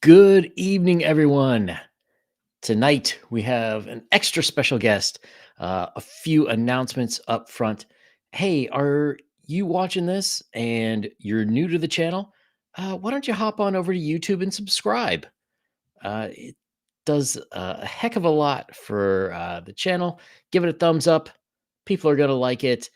Good evening, everyone. Tonight we have an extra special guest. A few announcements up front. Hey, are you watching this and you're new to the channel? Why don't you hop on over to YouTube and subscribe? It does a heck of a lot for the channel. Give it a thumbs up. People are going to like it.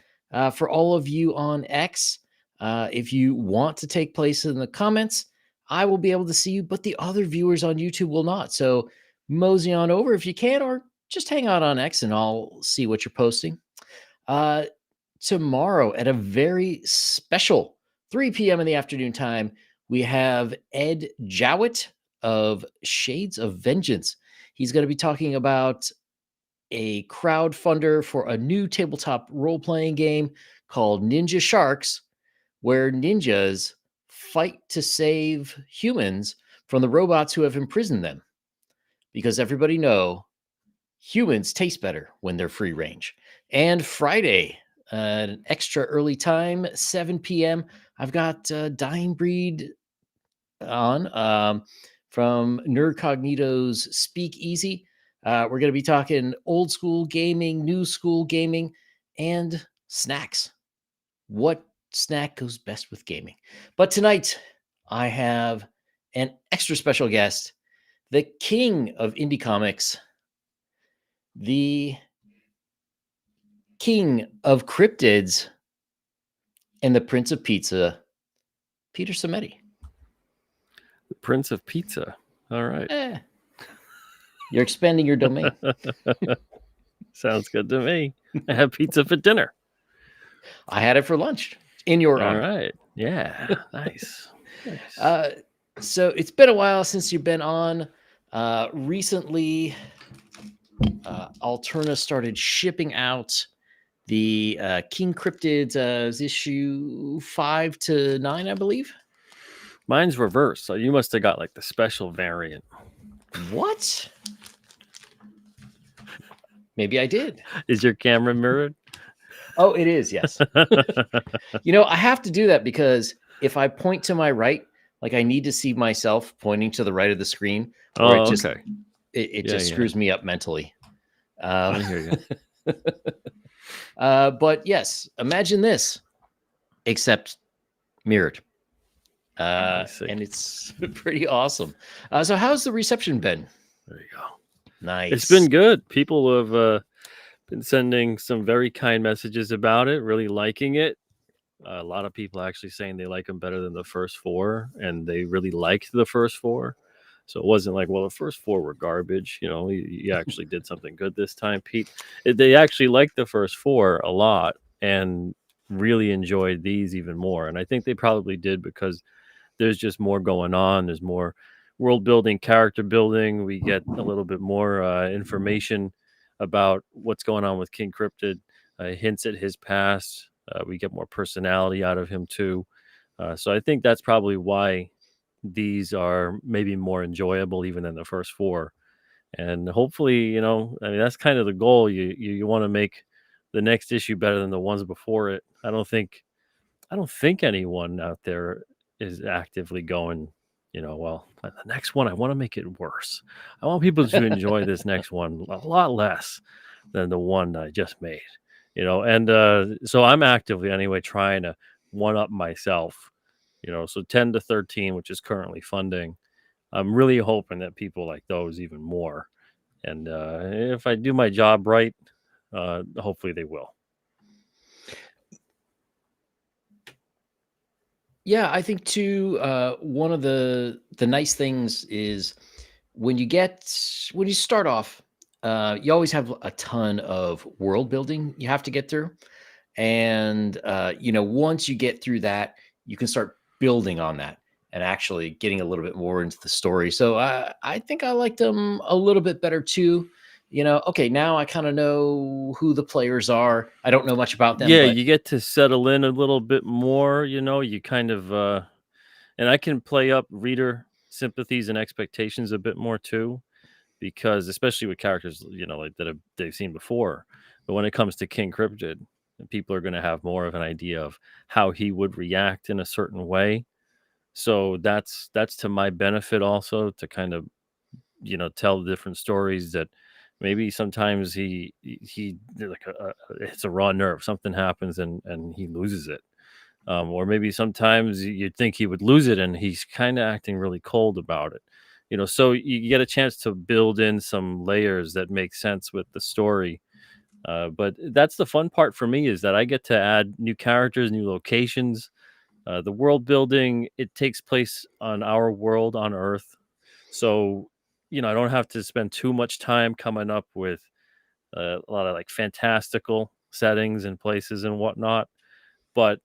For all of you on X, if you want to take place in the comments, I will be able to see you, but the other viewers on YouTube will not. So mosey on over if you can, or just hang out on X and I'll see what you're posting. Uh, Tomorrow at a very special 3 p.m. in the afternoon time, we have Ed Jowett of Shades of Vengeance. He's going to be talking about a crowdfunder for a new tabletop role playing game called Ninja Sharks, where ninjas fight to save humans from the robots who have imprisoned them. Because everybody know humans taste better when they're free range. And Friday, an extra early time, 7 p.m. I've got Dying Breed on from Nerd Cognito's Speak Easy. We're going to be talking old school gaming, new school gaming, and snacks. What snack goes best with gaming? But tonight, I have an extra special guest, the king of indie comics, the king of cryptids, and the prince of pizza, Peter Simeti. The Prince of Pizza. All right. You're expanding your domain. Sounds good to me. I have pizza for dinner. I had it for lunch in your All honor. right. Yeah. Nice. Nice. So it's been a while since you've been on. Recently, Alterna started shipping out the King Cryptids issue 5 to 9, I believe. Mine's reversed. So you must have got like the special variant. What? Maybe I did. Is your camera mirrored? Oh, it is, yes. I have to do that because if I point to my right, like I need to see myself pointing to the right of the screen, or Oh, okay. It just screws me up mentally. I hear you. But yes, imagine this, except mirrored. And it's pretty awesome. So how's the reception been? There you go. Nice. It's been good. People have been sending some very kind messages about it, really liking it. A lot of people actually saying they like them better than the first four, and they really liked the first four. So it wasn't like, well, the first four were garbage. You actually did something good this time, Pete. They actually liked the first four a lot and really enjoyed these even more. And I think they probably did because there's just more going on. There's more world building, character building. We get a little bit more information about what's going on with King Cryptid, hints at his past. We get more personality out of him too. So I think that's probably why these are maybe more enjoyable even than the first four. And hopefully, that's kind of the goal. You want to make the next issue better than the ones before it. I don't think anyone out there is actively going, well, the next one, I want to make it worse. I want people to enjoy this next one a lot less than the one that I just made, and so I'm actively anyway trying to one up myself, so 10 to 13, which is currently funding. I'm really hoping that people like those even more. And if I do my job right, hopefully they will. Yeah, I think too. One of the nice things is when you start off, you always have a ton of world building you have to get through, and once you get through that, you can start building on that and actually getting a little bit more into the story. So I think I liked them a little bit better too. Okay, now I kind of know who the players are. I don't know much about them, Yeah, but you get to settle in a little bit more, you kind of and I can play up reader sympathies and expectations a bit more too, because especially with characters, like they've seen before. But when it comes to King Cryptid, people are going to have more of an idea of how he would react in a certain way. So that's to my benefit also, to kind of, tell the different stories that maybe sometimes he like it's a raw nerve, something happens and he loses it. Or maybe sometimes you'd think he would lose it and he's kind of acting really cold about it. So you get a chance to build in some layers that make sense with the story. But that's the fun part for me, is that I get to add new characters, new locations. The world building, it takes place on our world on Earth. So, I don't have to spend too much time coming up with a lot of like fantastical settings and places and whatnot. But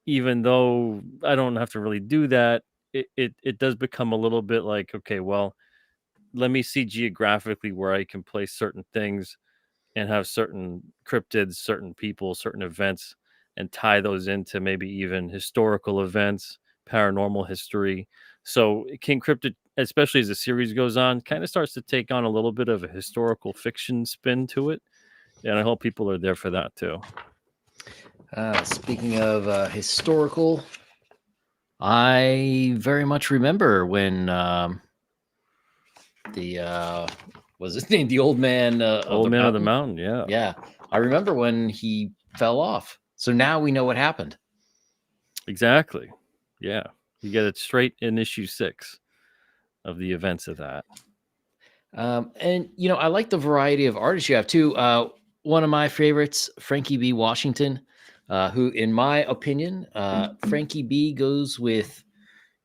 even though I don't have to really do that, it does become a little bit like, okay, well, let me see geographically where I can place certain things and have certain cryptids, certain people, certain events, and tie those into maybe even historical events, paranormal history. So King Cryptid, especially as the series goes on, kind of starts to take on a little bit of a historical fiction spin to it. And I hope people are there for that too. Speaking of historical, I very much remember when the was his name, the old man of Old the Man of the mountain. Mountain, yeah, Yeah, I remember when he fell off. So now we know what happened. exactly. Yeah, you get it straight in issue 6 of the events of that. And I like the variety of artists you have too. One of my favorites, Frankie B. Washington, who, in my opinion, Frankie B. goes with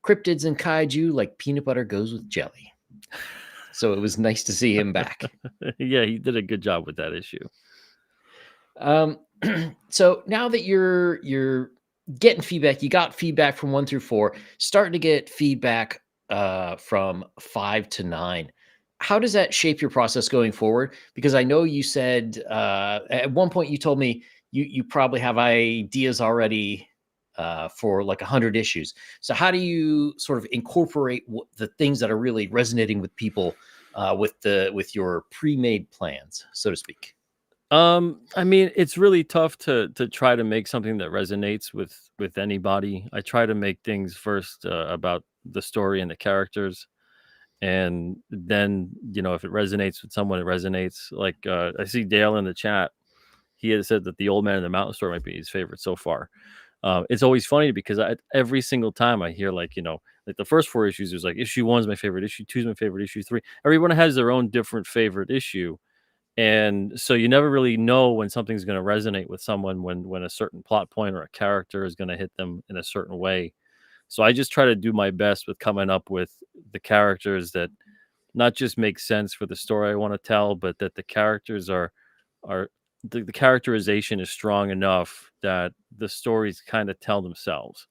cryptids and kaiju like peanut butter goes with jelly. So it was nice to see him back. Yeah, he did a good job with that issue. Um, so now that you're getting feedback, you got feedback from 1 through 4, starting to get feedback from 5 to 9. How does that shape your process going forward? Because I know you said at one point you told me you probably have ideas already for like 100 issues. So how do you sort of incorporate the things that are really resonating with people with your pre-made plans, so to speak? I mean, it's really tough to try to make something that resonates with anybody. I try to make things first about the story and the characters, and then if it resonates with someone, it resonates. Like I see Dale in the chat. He has said that the Old Man in the Mountain story might be his favorite so far. It's always funny because every single time I hear like the first 4 issues, there's like issue 1 is my favorite, issue 2 is my favorite, issue 3. Everyone has their own different favorite issue, and so you never really know when something's going to resonate with someone, when a certain plot point or a character is going to hit them in a certain way. So I just try to do my best with coming up with the characters that not just make sense for the story I want to tell, but that the characters are the characterization is strong enough that the stories kind of tell themselves.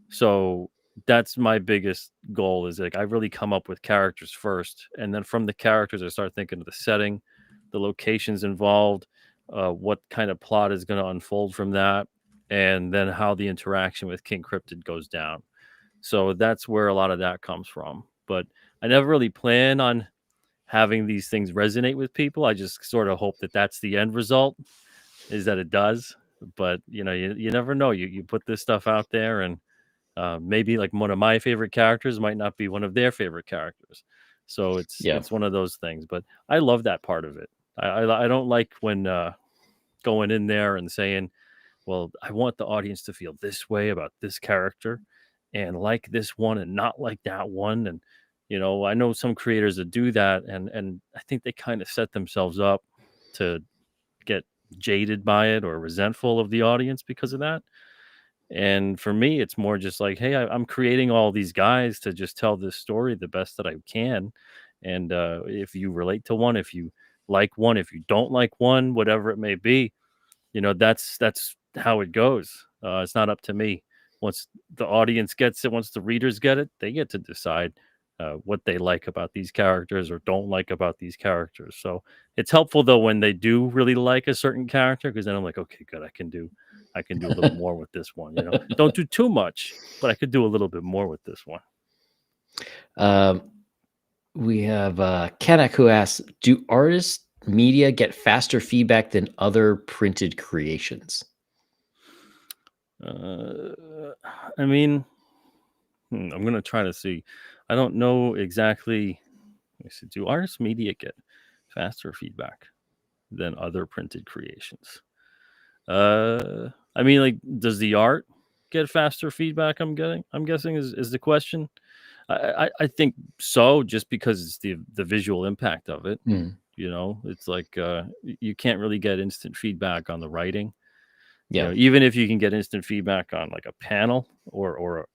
So that's my biggest goal, is like I really come up with characters first, and then from the characters I start thinking of the setting, the locations involved, what kind of plot is going to unfold from that, and then how the interaction with King Cryptid goes down. So that's where a lot of that comes from. But I never really plan on having these things resonate with people. I just sort of hope that that's the end result, is that it does. But you never know. You put this stuff out there, and maybe like one of my favorite characters might not be one of their favorite characters. So it's Yeah. it's one of those things. But I love that part of it. I don't like when going in there and saying, well, I want the audience to feel this way about this character and like this one and not like that one. And I know some creators that do that, and I think they kind of set themselves up to get jaded by it or resentful of the audience because of that. And for me, it's more just like, hey, I'm creating all these guys to just tell this story the best that I can. And if you relate to one, if you like one, if you don't like one, whatever it may be, that's how it goes. It's not up to me. Once the audience gets it, once the readers get it, they get to decide what they like about these characters or don't like about these characters. So it's helpful though when they do really like a certain character, because then I'm like, okay, good, I can do a little more with this one. Don't do too much, but I could do a little bit more with this one. Um, we have Kanak who asks, do artists media get faster feedback than other printed creations? Uh, I mean, I'm gonna try to see. I don't know exactly. Let me see. Do artists media get faster feedback than other printed creations? I mean, like, does the art get faster feedback? I'm guessing is the question. I think so, just because it's the visual impact of it. Mm, You know, it's like you can't really get instant feedback on the writing. You yeah. know, even if you can get instant feedback on like a panel or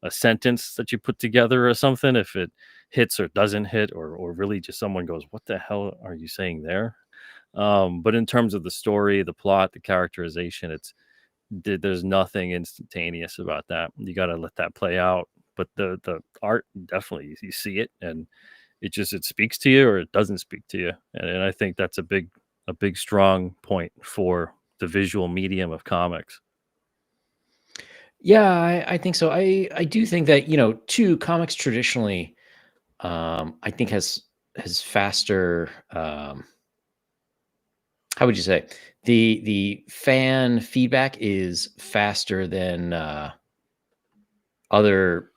a sentence that you put together or something, if it hits or doesn't hit, or really just someone goes, "What the hell are you saying there?" But in terms of the story, the plot, the characterization, there's nothing instantaneous about that. You got to let that play out. But the art, definitely, you see it, and it speaks to you or it doesn't speak to you. And I think that's a big strong point for the visual medium of comics. Yeah, I think so. I do think that, too, comics traditionally, I think has faster, how would you say? The fan feedback is faster than other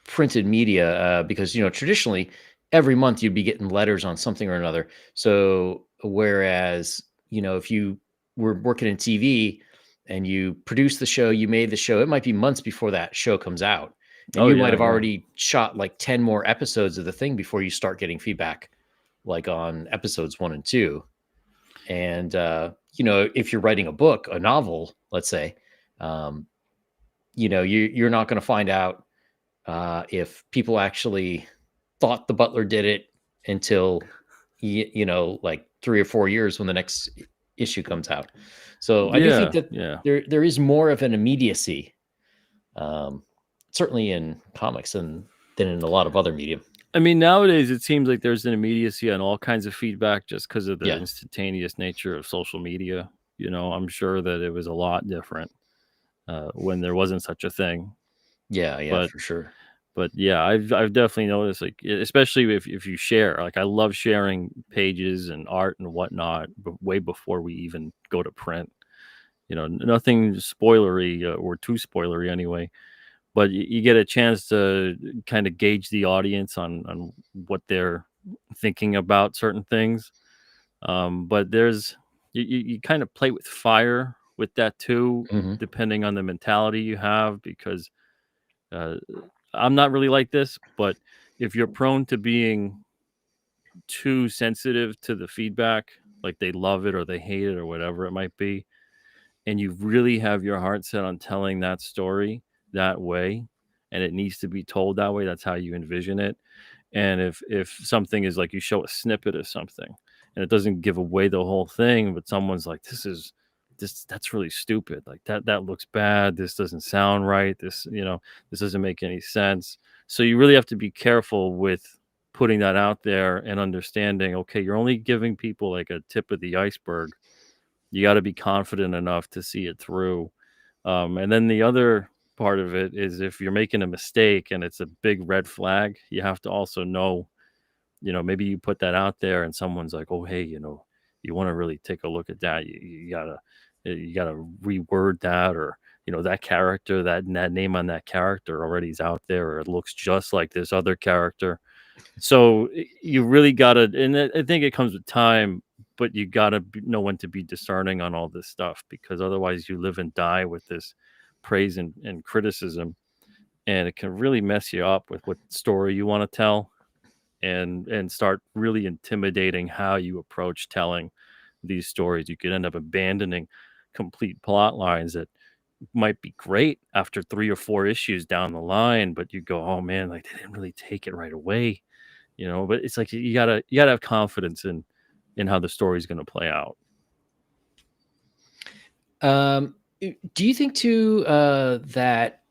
printed media, because traditionally every month you'd be getting letters on something or another. So whereas if you were working in TV and you produced the show, you made the show, it might be months before that show comes out, and Oh you might yeah, have yeah. already shot like 10 more episodes of the thing before you start getting feedback, like on episodes 1 and 2. And if you're writing a book, a novel, let's say, um, you're not going to find out if people actually thought the butler did it until like 3 or 4 years when the next issue comes out. So I do think Yeah, that yeah. there is more of an immediacy, um, certainly in comics than in a lot of other medium. I mean, nowadays it seems like there's an immediacy on all kinds of feedback just because of the Yeah, instantaneous nature of social media. You know, I'm sure that it was a lot different when there wasn't such a thing. yeah, yeah, But for sure. yeah, I've definitely noticed, like, especially if you share. Like, I love sharing pages and art and whatnot, but way before we even go to print. You know, nothing spoilery or too spoilery anyway. But you get a chance to kind of gauge the audience on what they're thinking about certain things. But you kind of play with fire with that too, Hmm. depending on the mentality you have, because uh, I'm not really like this, but if you're prone to being too sensitive to the feedback, like they love it or they hate it or whatever it might be, and you really have your heart set on telling that story that way, and it needs to be told that way, that's how you envision it. And if something is like, you show a snippet of something and it doesn't give away the whole thing, but someone's like, that's really stupid. Like, that looks bad. This doesn't sound right. This doesn't make any sense. So you really have to be careful with putting that out there and understanding, okay, you're only giving people like a tip of the iceberg. You got to be confident enough to see it through. And then the other part of it is, if you're making a mistake and it's a big red flag, you have to also know, maybe you put that out there and someone's like, oh, hey, you want to really take a look at that. You gotta reword that, or, that character, that name on that character already is out there, or it looks just like this other character. So you really gotta, and I think it comes with time, but you gotta know when to be discerning on all this stuff, because otherwise you live and die with this praise and criticism, and it can really mess you up with what story you want to tell, and start really intimidating how you approach telling these stories. You could end up abandoning complete plot lines that might be great after 3 or 4 issues down the line, but you go, oh man, like they didn't really take it right away. But it's like you gotta have confidence in how the story's gonna play out. Do you think too that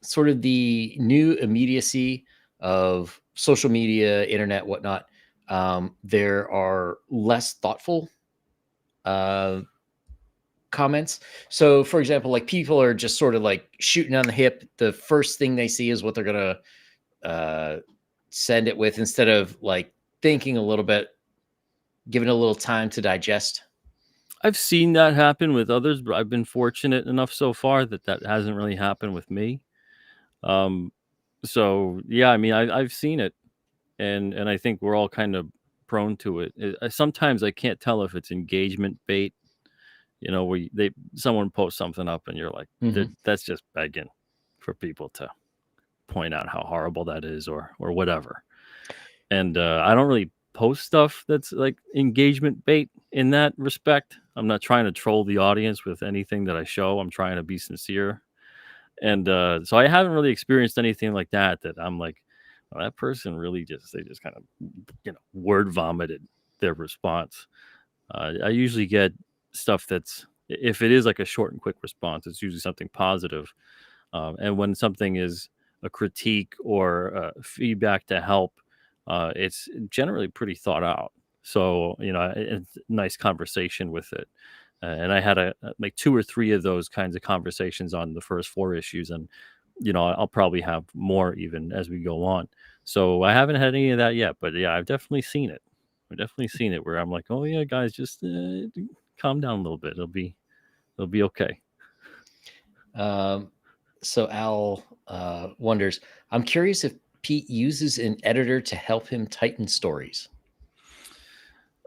sort of the new immediacy of social media, internet, whatnot, there are less thoughtful uh, comments? So, for example, like people are just sort of like shooting on the hip. The first thing they see is what they're gonna uh, send it with, instead of like thinking a little bit, giving it a little time to digest. I've seen that happen with others, but I've been fortunate enough so far that that hasn't really happened with me. Um, So yeah, I mean, I've seen it, and I think we're all kind of prone to it. Sometimes I can't tell if it's engagement bait, where someone posts something up and you're like, Mhm. That's just begging for people to point out how horrible that is, or whatever." And I don't really post stuff that's like engagement bait in that respect. I'm not trying to troll the audience with anything that I show. I'm trying to be sincere. And so I haven't really experienced anything like that that I'm like, "Well, that person really they just kind of, word vomited their response." I usually get stuff if it is like a short and quick response, it's usually something positive. And when something is a critique or feedback to help, it's generally pretty thought out. So, it's a nice conversation with it. And I had like two or three of those kinds of conversations on the first four issues. And, I'll probably have more even as we go on. So I haven't had any of that yet. But yeah, I've definitely seen it. I've definitely seen it where I'm like, oh, yeah, guys, just calm down a little bit. It'll be okay. Um, so Al wonders, I'm curious if Pete uses an editor to help him tighten stories.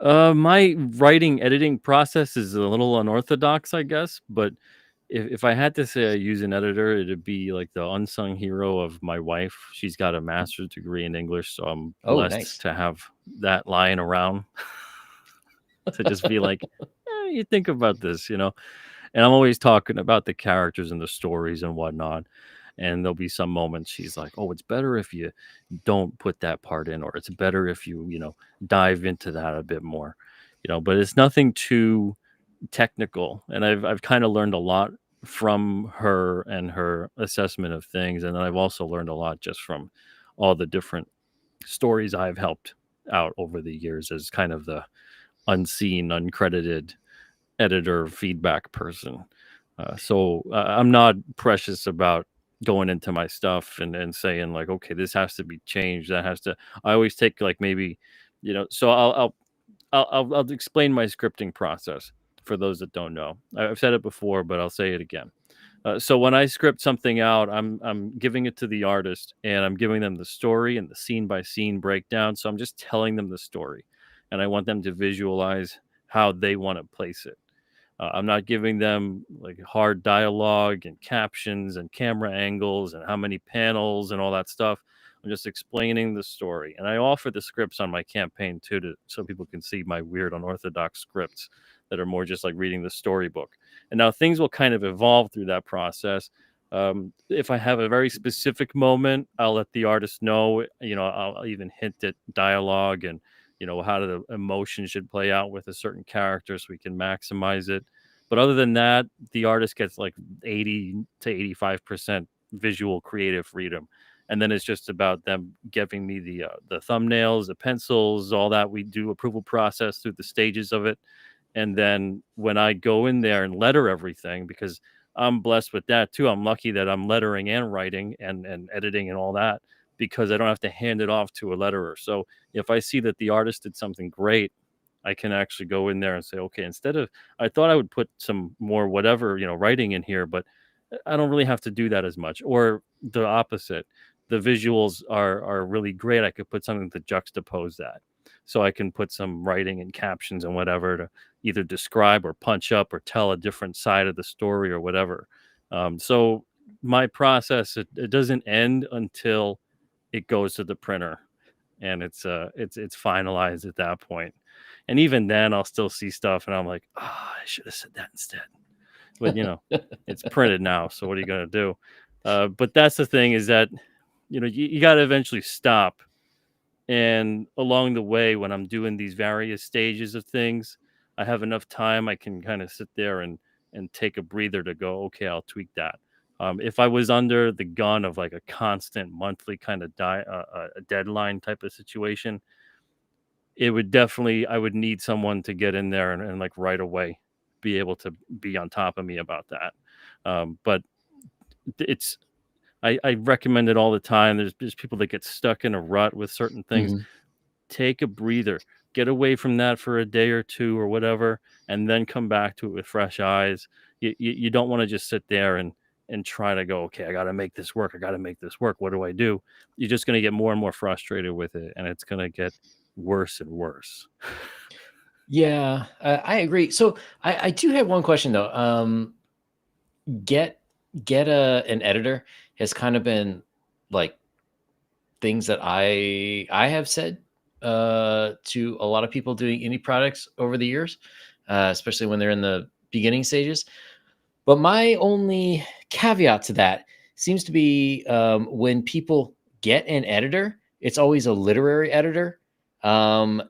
My writing editing process is a little unorthodox, I guess, but if I had to say I use an editor, it'd be like the unsung hero of my wife. She's got a master's degree in English, so I'm Oh, blessed nice. to have that lying around to just be like, you think about this, And I'm always talking about the characters and the stories and whatnot. And there'll be some moments she's like, "Oh, it's better if you don't put that part in, or it's better if you, dive into that a bit more." But it's nothing too technical. And I've kind of learned a lot from her and her assessment of things. And then I've also learned a lot just from all the different stories I've helped out over the years as kind of the unseen, uncredited editor feedback person. I'm not precious about going into my stuff and saying like, okay, this has to be changed. That has to. I always take like maybe, So I'll explain my scripting process for those that don't know. I've said it before, but I'll say it again. So when I script something out, I'm giving it to the artist and I'm giving them the story and the scene by scene breakdown. So I'm just telling them the story, and I want them to visualize how they want to place it. I'm not giving them like hard dialogue and captions and camera angles and how many panels and all that stuff. I'm just explaining the story. And I offer the scripts on my campaign too, so people can see my weird unorthodox scripts that are more just like reading the storybook. And now things will kind of evolve through that process. If I have a very specific moment, I'll let the artist know. I'll even hint at dialogue and how the emotion should play out with a certain character so we can maximize it. But other than that, the artist gets like 80 to 85% visual creative freedom. And then it's just about them giving me the thumbnails, the pencils, all that. We do approval process through the stages of it. And then when I go in there and letter everything, because I'm blessed with that too. I'm lucky that I'm lettering and writing and editing and all that, because I don't have to hand it off to a letterer. So if I see that the artist did something great, I can actually go in there and say, okay, instead of, I thought I would put some more whatever, writing in here, but I don't really have to do that as much. Or the opposite. The visuals are really great. I could put something to juxtapose that. So I can put some writing and captions and whatever to either describe or punch up or tell a different side of the story or whatever. So my process, it doesn't end until it goes to the printer and it's finalized at that point. And even then I'll still see stuff and I'm like, oh, I should have said that instead. But it's printed now, so what are you going to do? But that's the thing, is that you got to eventually stop. And along the way, when I'm doing these various stages of things, I have enough time. I can kind of sit there and take a breather to go, okay, I'll tweak that. If I was under the gun of like a constant monthly kind of a deadline type of situation, it would definitely, I would need someone to get in there and like right away be able to be on top of me about that. But it's I recommend it all the time. There's people that get stuck in a rut with certain things. Mhm. Take a breather, get away from that for a day or two or whatever, and then come back to it with fresh eyes. You don't want to just sit there and and try to go, okay, I got to make this work. I got to make this work. What do I do? You're just going to get more and more frustrated with it, and it's going to get worse and worse. Yeah, I agree. So I do have one question though. Get get an editor has kind of been like things that I have said to a lot of people doing indie products over the years, especially when they're in the beginning stages. But my only caveat to that seems to be when people get an editor, it's always a literary editor, and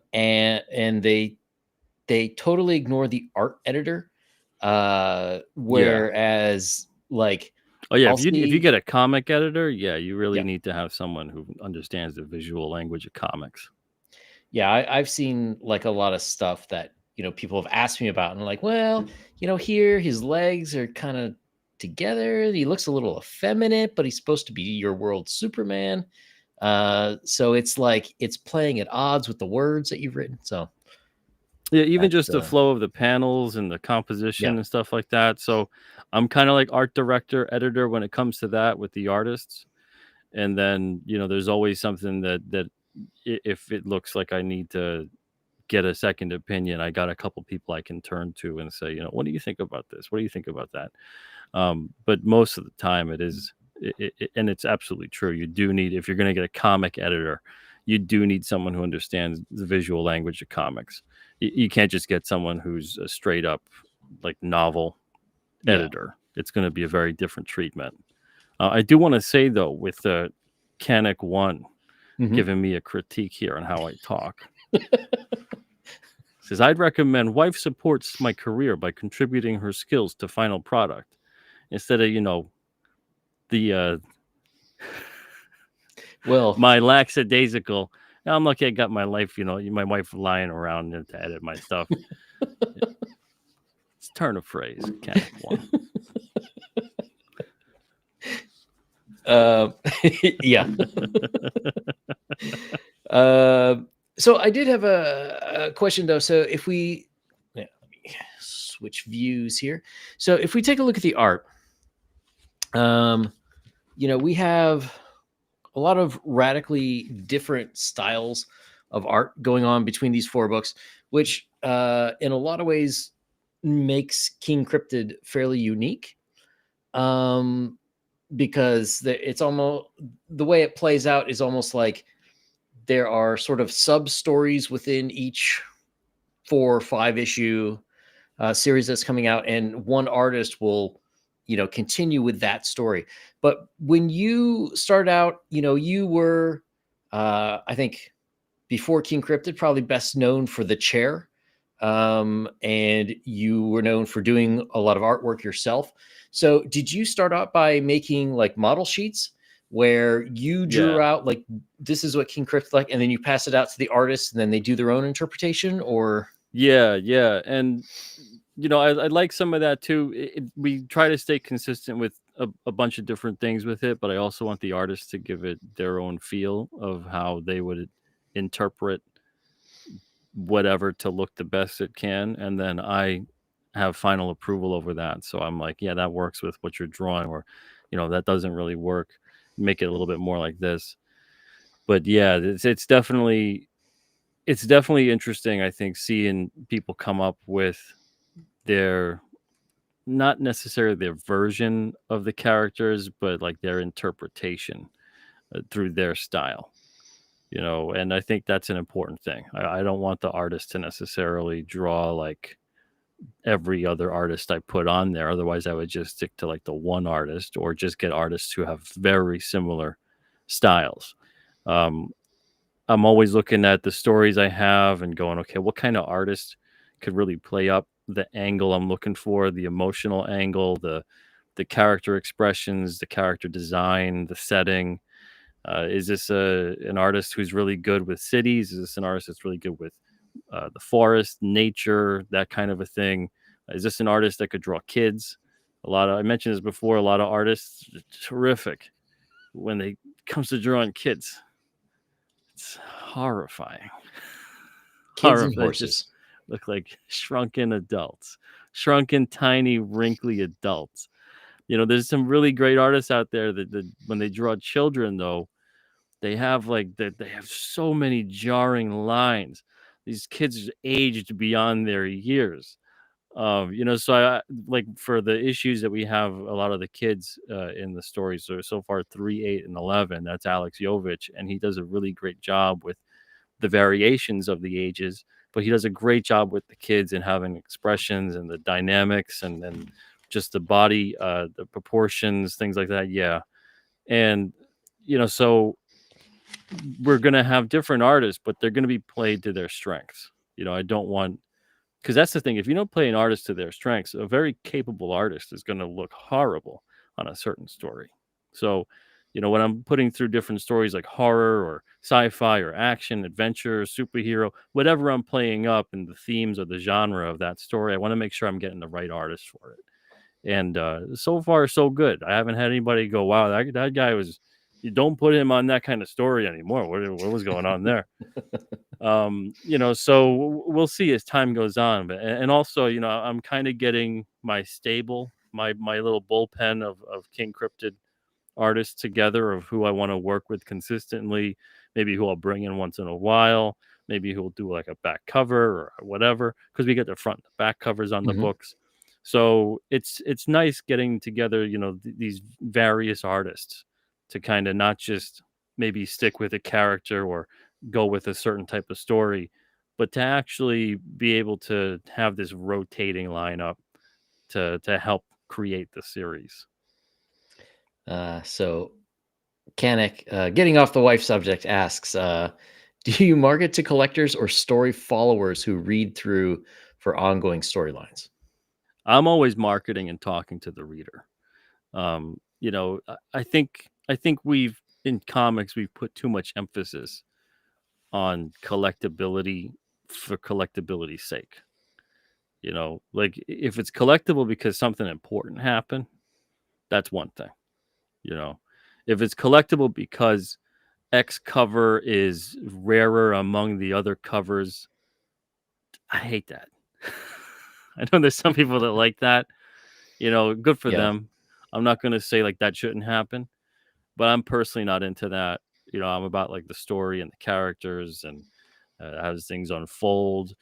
they totally ignore the art editor. Yeah. Whereas, like, Oh yeah, I'll if you see, get a comic editor, yeah, you really yeah, need to have someone who understands the visual language of comics. yeah, I've seen like a lot of stuff that people have asked me about, and like, well, here his legs are kind of together. He looks a little effeminate, but he's supposed to be your world Superman. So it's like it's playing at odds with the words that you've written. So Yeah, even that's just the flow of the panels and the yeah, composition and stuff like that. So I'm kind of like art director, editor when it comes to that with the artists. And then, there's always something that if it looks like I need to get a second opinion, I got a couple people I can turn to and say, what do you think about this? What do you think about that? But most of the time it is, and it's absolutely true. You do need, if you're going to get a comic editor, you do need someone who understands the visual language of comics. You can't just get someone who's a straight up like novel yeah. editor. It's going to be a very different treatment. I do want to say though, with the Canic One Mhm. giving me a critique here on how I talk, says I'd recommend wife supports my career by contributing her skills to final product instead of the Well, my lackadaisical. I'm lucky I got my life, my wife lying around to edit my stuff. It's turn of phrase, Canic One. uh, yeah. Uh, so I did have a question though. So if we yeah, let me switch views here. So if we take a look at the art, um, we have a lot of radically different styles of art going on between these four books, which in a lot of ways makes King Cryptid fairly unique. Um, because it's almost the way it plays out is almost like there are sort of sub stories within each 4 or 5 issue series that's coming out, and one artist will continue with that story. But when you start out, you were I think before King Cryptid probably best known for the chair, and you were known for doing a lot of artwork yourself. So did you start out by making like model sheets where you drew Yeah, out like this is what King Cryptid like, and then you pass it out to the artists and then they do their own interpretation? Or yeah, and I like some of that too. We try to stay consistent with a bunch of different things with it, but I also want the artists to give it their own feel of how they would interpret whatever to look the best it can, and then I have final approval over that. So I'm like, yeah, that works with what you're drawing, or that doesn't really work. Make it a little bit more like this. But yeah, it's definitely interesting. I think seeing people come up with their not necessarily their version of the characters, but like their interpretation through their style. And I think that's an important thing. I don't want the artist to necessarily draw like every other artist I put on there. Otherwise, I would just stick to like the one artist or just get artists who have very similar styles. Um, I'm always looking at the stories I have and going, okay, what kind of artist could really play up the angle I'm looking for, the emotional angle, the character expressions, the character design, the setting. Is this an artist who's really good with cities? Is this an artist that's really good with the forest, nature, that kind of a thing? Is this an artist that could draw kids? I mentioned this before. A lot of artists are terrific when they comes to drawing kids. It's horrifying. kids and They just horses? look like shrunken adults, shrunken, tiny, wrinkly adults. There's some really great artists out there that when they draw children, though, they have they have so many jarring lines. These kids aged beyond their years. So like for the issues that we have, a lot of the kids in the stories are so far 3, 8, and 11. That's Alex Jovich, and he does a really great job with the variations of the ages. But he does a great job with the kids and having expressions and the dynamics and just the body, the proportions, things like that. Yeah, and so we're gonna have different artists, but they're gonna be played to their strengths. I don't want because that's the thing. If you don't play an artist to their strengths, a very capable artist is going to look horrible on a certain story. So, when I'm putting through different stories like horror or sci-fi or action, adventure, superhero, whatever I'm playing up in the themes or the genre of that story, I want to make sure I'm getting the right artist for it. And so far, so good. I haven't had anybody go, "Wow, that guy was." You don't put him on that kind of story anymore. What was going on there? So we'll see as time goes on. But and also, I'm kind of getting my stable, my little bullpen of King Cryptid artists together of who I want to work with consistently, maybe who I'll bring in once in a while, maybe who'll do like a back cover or whatever, because we get the front and the back covers on the Mhm. books. So it's nice getting together, these various artists to kind of not just maybe stick with a character or go with a certain type of story, but to actually be able to have this rotating lineup to help create the series. So Kanik, getting off the wife subject, asks, do you market to collectors or story followers who read through for ongoing storylines? I'm always marketing and talking to the reader. I think we've in comics we've put too much emphasis on collectability for collectability's sake. Like if it's collectible because something important happened, that's one thing. You know, if it's collectible because X cover is rarer among the other covers, I hate that. I know there's some people that like that. Good for Yeah. them. I'm not gonna say like that shouldn't happen, but I'm personally not into that. I'm about like the story and the characters and as things unfold.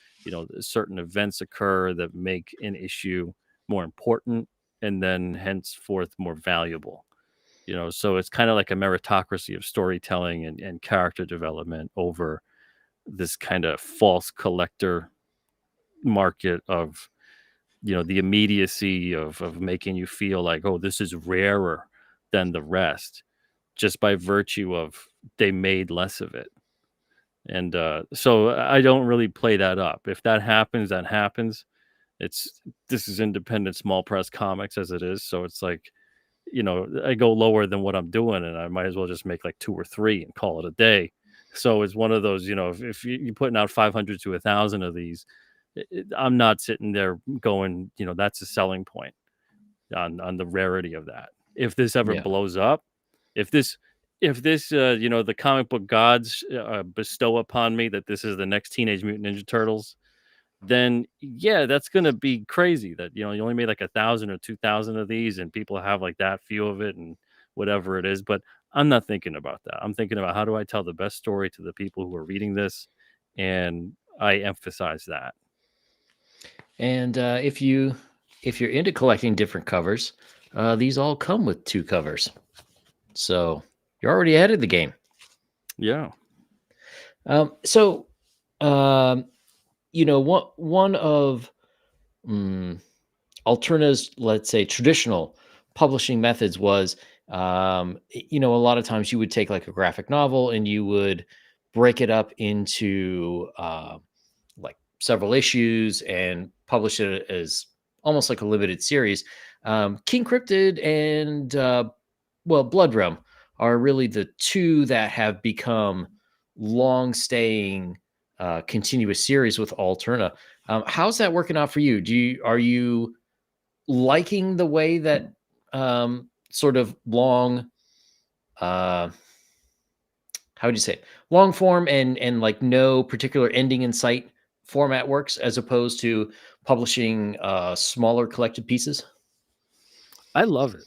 Certain events occur that make an issue more important and then henceforth more valuable. So it's kind of like a meritocracy of storytelling and character development over this kind of false collector market of the immediacy of making you feel like, oh, this is rarer than the rest just by virtue of they made less of it. And so I don't really play that up. If that happens, that happens. This is independent small press comics as it is, so it's like, I go lower than what I'm doing, and I might as well just make like 2 or 3 and call it a day. So it's one of those, if you're putting out 500 to 1,000 of these, I'm not sitting there going, that's a selling point on the rarity of that. If this ever Yeah. blows up, if this the comic book gods bestow upon me that this is the next Teenage Mutant Ninja Turtles, then yeah, that's gonna be crazy that you only made like 1,000 or 2,000 of these, and people have like that few of it and whatever it is. But I'm not thinking about that. I'm thinking about how do I tell the best story to the people who are reading this, and I emphasize that. And if you're into collecting different covers, these all come with 2 covers. So you're already ahead of the game. Yeah. So, um, one of mm, Alterna's, let's say, traditional publishing methods was, a lot of times you would take like a graphic novel and you would break it up into like several issues and publish it as almost like a limited series. King Cryptid and Blood Realm are really the two that have become long-staying, continuous series with Alterna. How's that working out for you? Are you liking the way that sort of long, uh, how would you say it? Long form and like no particular ending in sight format works as opposed to publishing smaller collected pieces? I love it.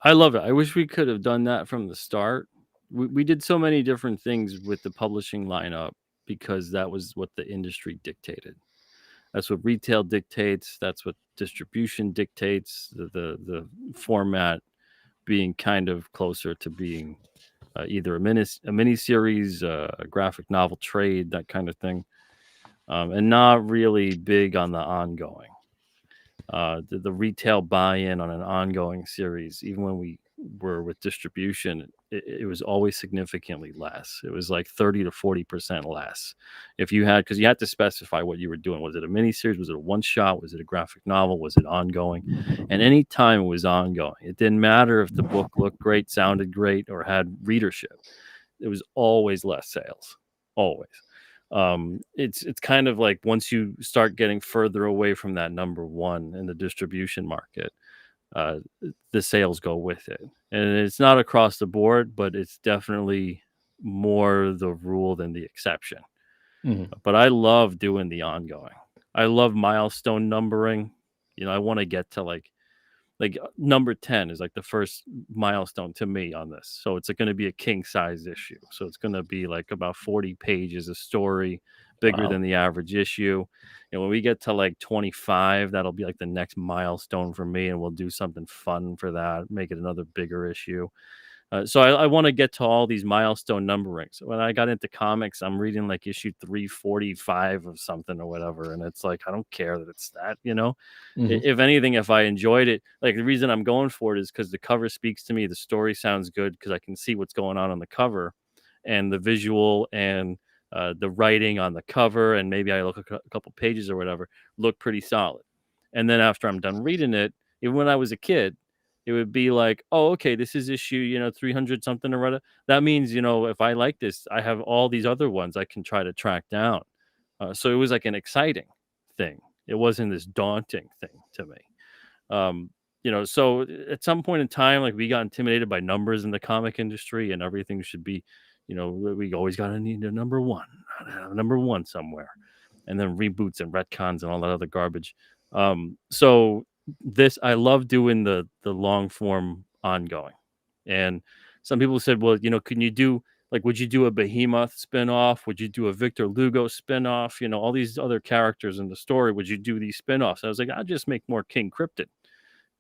I love it. I wish we could have done that from the start. We did so many different things with the publishing lineup because that was what the industry dictated. That's what retail dictates. That's what distribution dictates. The format being kind of closer to being either a mini series, a graphic novel trade, that kind of thing, and not really big on the ongoing. The retail buy-in on an ongoing series, even when we were with distribution, it was always significantly less. It was like 30 to 40% less. If you had, because you had to specify what you were doing. Was it a mini series? Was it a one shot? Was it a graphic novel? Was it ongoing? And any time it was ongoing, it didn't matter if the book looked great, sounded great, or had readership. It was always less sales, always. It's kind of like once you start getting further away from that number one in the distribution market, uh, the sales go with it, and it's not across the board, but it's definitely more the rule than the exception. Mhm. But I love doing the ongoing. I love milestone numbering. I want to get to number 10 is like the first milestone to me on this. So it's going to be a king size issue. So it's going to be like about 40 pages of story, bigger Wow. than the average issue. When we get to like 25, that'll be like the next milestone for me. And we'll do something fun for that, make it another bigger issue. So I want to get to all these milestone numberings. When I got into comics, I'm reading like issue 345 of something or whatever. And it's like, I don't care that it's that. Mhm. If anything, if I enjoyed it, like the reason I'm going for it is because the cover speaks to me. The story sounds good because I can see what's going on the cover, and the visual and the writing on the cover, and maybe I look a couple pages or whatever, look pretty solid. And then after I'm done reading it, even when I was a kid, it would be like, oh, okay, this is issue 300 something or whatever. That means if I like this, I have all these other ones I can try to track down. So it was like an exciting thing. It wasn't this daunting thing to me. So at some point in time, like we got intimidated by numbers in the comic industry, and everything should be, we always got to need a number one, gotta have a number one somewhere, and then reboots and retcons and all that other garbage. So this, I love doing the long form ongoing, and some people said, well, can you do like, would you do a Behemoth spinoff? Would you do a Victor Lugo spinoff? All these other characters in the story. Would you do these spinoffs? I was like, I'll just make more King Cryptid,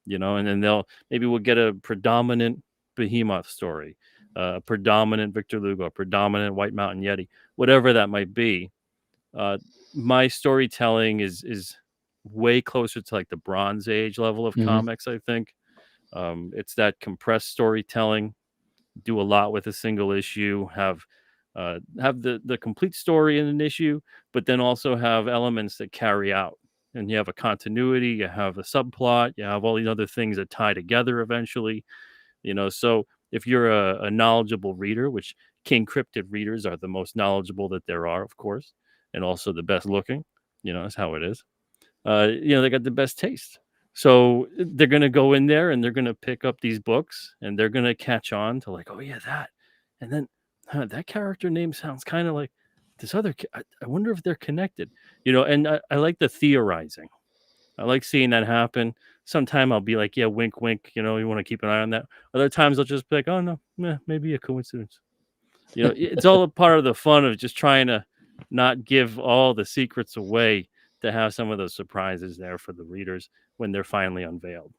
and then maybe we'll get a predominant Behemoth story, a predominant Victor Lugo, a predominant White Mountain Yeti, whatever that might be. uh, my storytelling is way closer to like the Bronze Age level of Mhm. comics. I think it's that compressed storytelling. Do a lot with a single issue. Have the complete story in an issue, but then also have elements that carry out. And you have a continuity. You have a subplot. You have all these other things that tie together eventually. So if you're a knowledgeable reader, which King Cryptid readers are the most knowledgeable that there are, of course, and also the best looking, that's how it is. They got the best taste. So they're going to go in there and they're going to pick up these books and they're going to catch on to like, oh yeah, that. And then that character name sounds kind of like this other. I wonder if they're connected, and I like the theorizing. I like seeing that happen. Sometime I'll be like, yeah, wink, wink. You want to keep an eye on that. Other times I'll just be like, oh no, maybe a coincidence. It's all a part of the fun of just trying to not give all the secrets away, to have some of those surprises there for the readers when they're finally unveiled.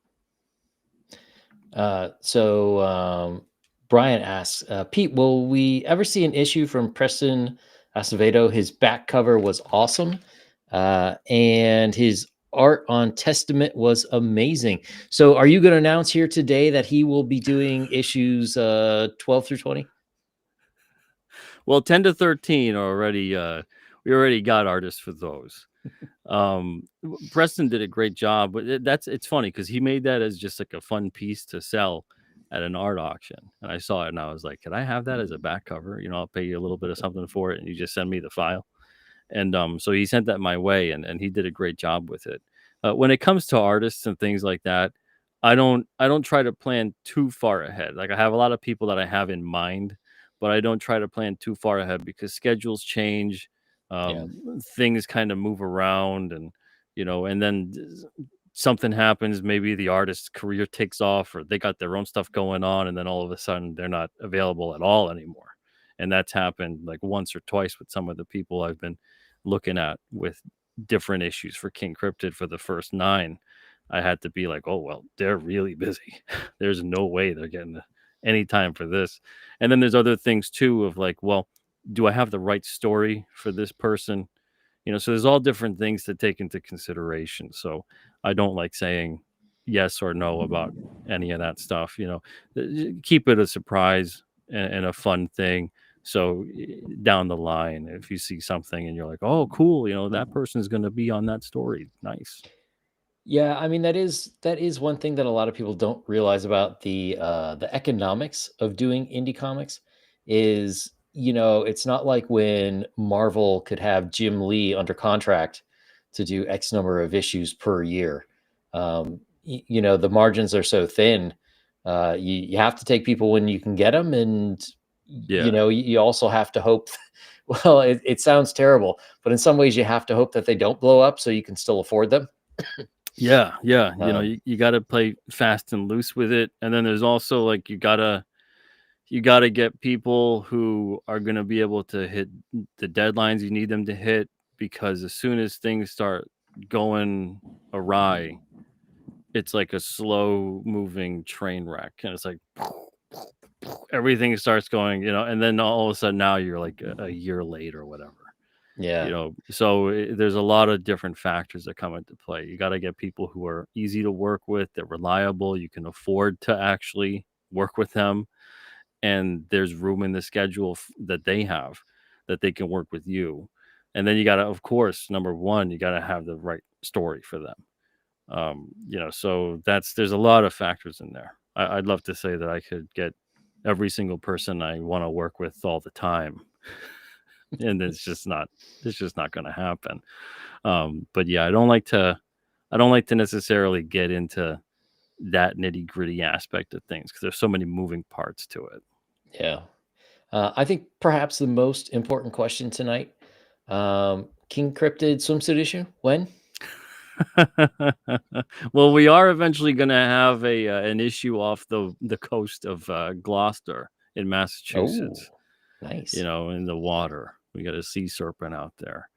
So Brian asks, Pete, will we ever see an issue from Preston Acevedo? His back cover was awesome, and his art on Testament was amazing. So, are you going to announce here today that he will be doing issues 12 through 20? Well, 10 to 13 are already we already got artists for those. Preston did a great job, but it's funny because he made that as just like a fun piece to sell at an art auction, and I saw it and I was like, could I have that as a back cover? I'll pay you a little bit of something for it, and you just send me the file. And so he sent that my way, and he did a great job with it. When it comes to artists and things like that, I don't try to plan too far ahead. Like, I have a lot of people that I have in mind, but I don't try to plan too far ahead because schedules change, Yeah. things kind of move around, and then something happens, maybe the artist's career takes off or they got their own stuff going on, and then all of a sudden they're not available at all anymore. And that's happened like once or twice with some of the people I've been looking at with different issues for King Cryptid for the first 9. I had to be like, oh well, they're really busy. There's no way they're getting any time for this. And then there's other things too of like, well, do I have the right story for this person? So there's all different things to take into consideration. So I don't like saying yes or no about any of that stuff. Keep it a surprise and a fun thing. So down the line, if you see something and you're like, oh, cool, that person's going to be on that story. Nice. Yeah, I mean that is one thing that a lot of people don't realize about the economics of doing indie comics is, it's not like when Marvel could have Jim Lee under contract to do X number of issues per year. The margins are so thin. You have to take people when you can get them, and Yeah. you also have to hope. Well, it sounds terrible, but in some ways you have to hope that they don't blow up so you can still afford them. Yeah. Yeah. Um, You got to play fast and loose with it. And then there's also like, you gotta get people who are gonna be able to hit the deadlines you need them to hit, because as soon as things start going awry, it's like a slow moving train wreck, and it's like everything starts going, and then all of a sudden now you're like a year late or whatever. yeah. So there's a lot of different factors that come into play. You got to get people who are easy to work with, they're reliable, you can afford to actually work with them, and there's room in the schedule that they have that they can work with you. And then you got to, of course, number one, you got to have the right story for them. So there's a lot of factors in there. I'd love to say that I could get every single person I want to work with all the time, and it's just not going to happen. But yeah, I don't like to necessarily get into that nitty gritty aspect of things because there's so many moving parts to it. Yeah. I think perhaps the most important question tonight, King Cryptid swimsuit issue, when? Well, we are eventually going to have an issue off the coast of Gloucester in Massachusetts. Oh, nice. In the water. We got a sea serpent out there.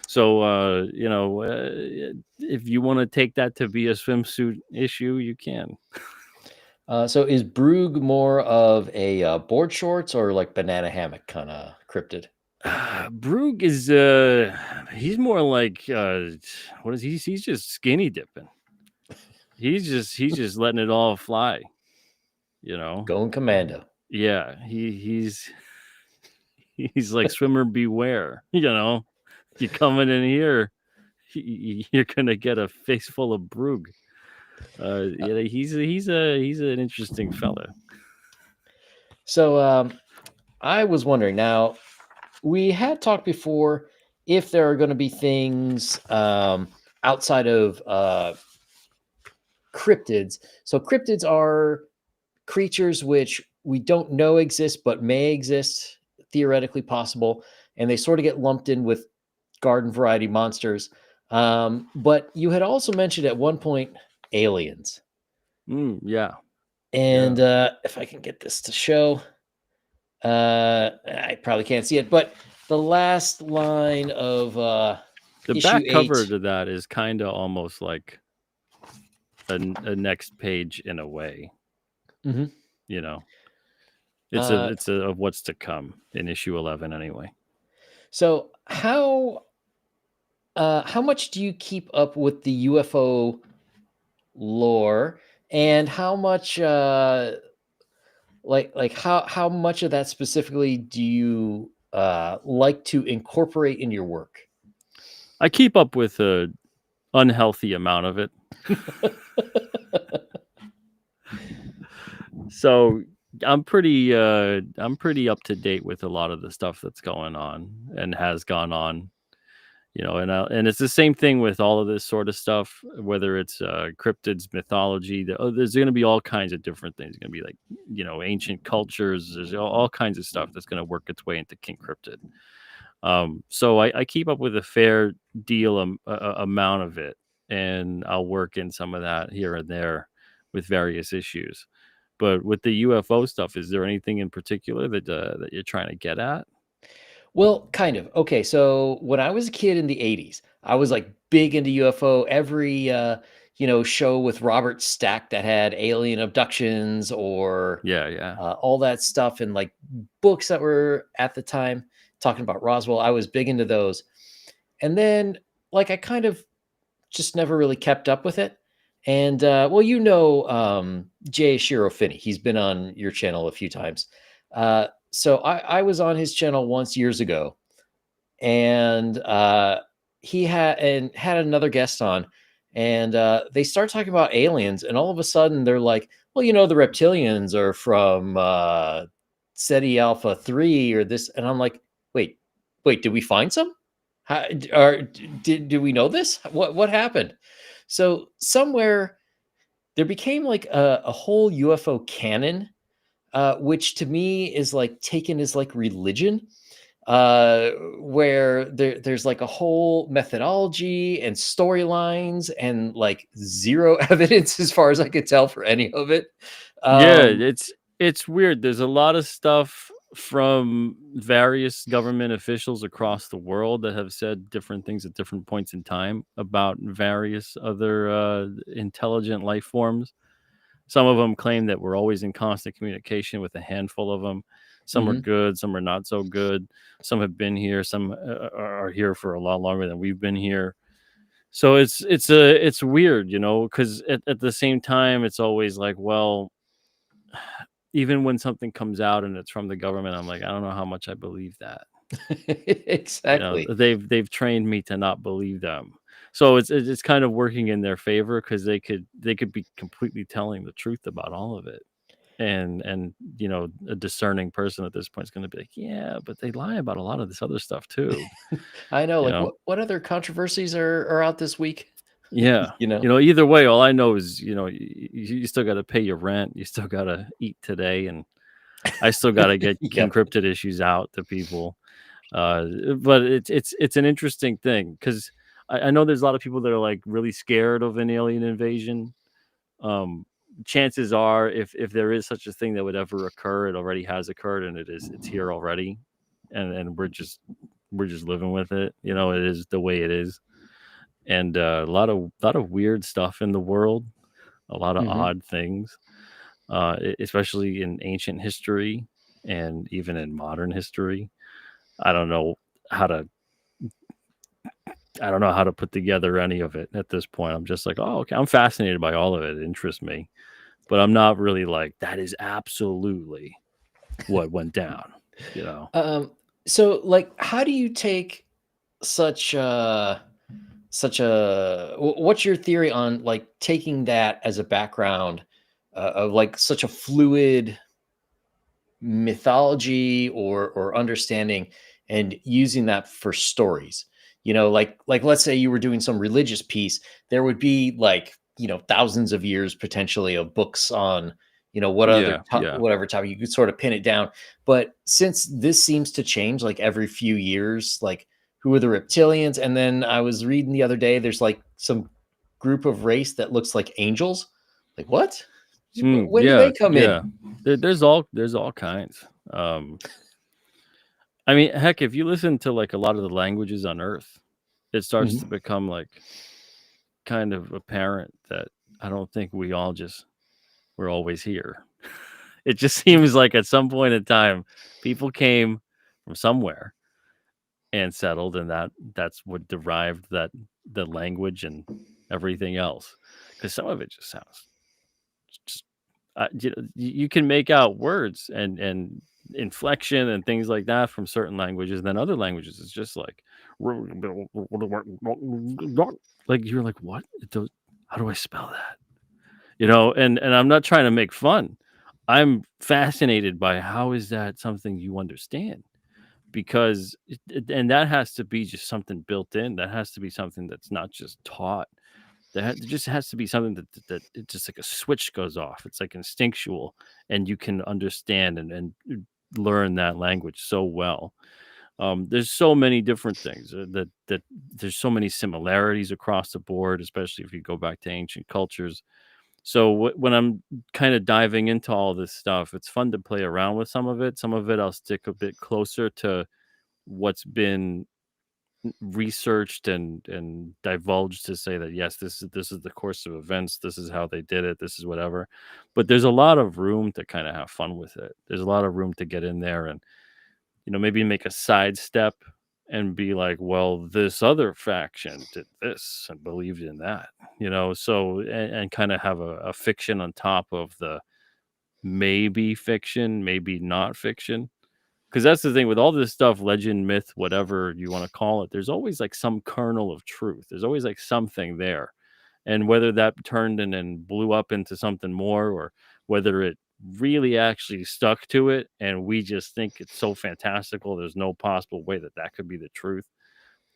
So, if you want to take that to be a swimsuit issue, you can. So is Broog more of a board shorts or like banana hammock kind of cryptid? Brug is he's more like what is he? He's just skinny dipping. He's just letting it all fly. You know. Going commando. Yeah, he's like swimmer beware. You coming in here, you're gonna get a face full of Brug. Yeah, he's an interesting fella. So I was wondering now, we had talked before if there are going to be things outside of cryptids. So cryptids are creatures which we don't know exist but may exist, theoretically possible, and they sort of get lumped in with garden variety monsters. But you had also mentioned at one point aliens. Yeah, yeah. And if I can get this to show, I probably can't see it, but the last line of The issue back cover 8. to that is kind of almost like a next page in a way. Mhm. You know, uh, it's a of what's to come in issue 11 anyway. so how much do you keep up with the UFO lore, and how much how much of that specifically do you like to incorporate in your work? I keep up with a unhealthy amount of it. So I'm pretty up to date with a lot of the stuff that's going on and has gone on. And it's the same thing with all of this sort of stuff, whether it's cryptids, mythology. There's going to be all kinds of different things. Going to be like ancient cultures. There's all kinds of stuff that's going to work its way into King Cryptid. So I keep up with a fair deal amount of it. and I'll work in some of that here and there with various issues. But with the UFO stuff, is there anything in particular that you're trying to get at? Well, kind of. Okay, so when I was a kid in the 80s, I was like big into UFO. Every show with Robert Stack that had alien abductions or Yeah, yeah. all that stuff and like books that were at the time talking about Roswell, I was big into those. And then like I kind of just never really kept up with it. And well, Jay Shiro Finney. He's been on your channel a few times. So I was on his channel once years ago, and he had another guest on, and they start talking about aliens, and all of a sudden they're like, well, the reptilians are from SETI Alpha 3 or this, and I'm like, wait, did we find some? How, did we know this? What happened? So somewhere there became like a whole UFO canon, which to me is like taken as like religion, where there's like a whole methodology and storylines and like zero evidence as far as I could tell for any of it. Yeah, Um, it's weird. There's a lot of stuff from various government officials across the world that have said different things at different points in time about various other intelligent life forms. Some of them claim that we're always in constant communication with a handful of them. Some are mhm. good, some are not so good. Some have been here, some are here for a lot longer than we've been here. So it's weird, because at the same time, it's always like, well, even when something comes out and it's from the government, I'm like, I don't know how much I believe that. Exactly. They've trained me to not believe them. So it's kind of working in their favor because they could be completely telling the truth about all of it. And a discerning person at this point is going to be like, yeah, but they lie about a lot of this other stuff too. I know. You Like, know, what other controversies are out this week? yeah. you know. Either way, all I know is you still got to pay your rent, you still got to eat today, and I still got to get Yep. encrypted issues out to people. But it's an interesting thing because I know there's a lot of people that are like really scared of an alien invasion. um Chances are, if there is such a thing that would ever occur, it already has occurred, and it's here already, and we're just living with it. It is the way it is. And a lot of weird stuff in the world, a lot of Hmm. odd things, especially in ancient history and even in modern history. I don't know how to I don't know how to put together any of it at this point. I'm just like, oh, okay. I'm fascinated by all of it. It interests me, but I'm not really like that is absolutely what went down. You know? Um, so like, how do you take such what's your theory on like taking that as a background of like such a fluid mythology or understanding and using that for stories? Like let's say you were doing some religious piece, there would be like thousands of years potentially of books on Yeah, yeah. whatever topic you could sort of pin it down. But since this seems to change like every few years, like who are the reptilians? And then I was reading the other day, there's like some group of race that looks like angels. Like what? When do Yeah, they come in? yeah. There's all kinds. I mean, heck, if you listen to like a lot of the languages on Earth, it starts to Mhm. become like kind of apparent that I don't think we're always here. It just seems like at some point in time, people came from somewhere and settled, and that's what derived the language and everything else. Because some of it just sounds just you can make out words and inflection and things like that from certain languages. And then other languages, it's just like you're like, what? How do I spell that? And I'm not trying to make fun. I'm fascinated by how is that something you understand? Because and that has to be just something built in. That has to be something that's not just taught. There just has to be something that it just like a switch goes off. It's like instinctual, and you can understand and learn that language so well. There's so many different things that there's so many similarities across the board, especially if you go back to ancient cultures. So when I'm kind of diving into all this stuff, it's fun to play around with some of it. Some of it I'll stick a bit closer to what's been researched and divulged to say that yes, this is the course of events, this is how they did it, this is whatever. But there's a lot of room to kind of have fun with it. There's a lot of room to get in there and maybe make a sidestep and be like, well, this other faction did this and believed in that, so and kind of have a fiction on top of the maybe fiction, maybe not fiction. Because that's the thing with all this stuff, legend, myth, whatever you want to call it, there's always like some kernel of truth. There's always like something there. And whether that turned and then blew up into something more, or whether it really actually stuck to it and we just think it's so fantastical, there's no possible way that that could be the truth.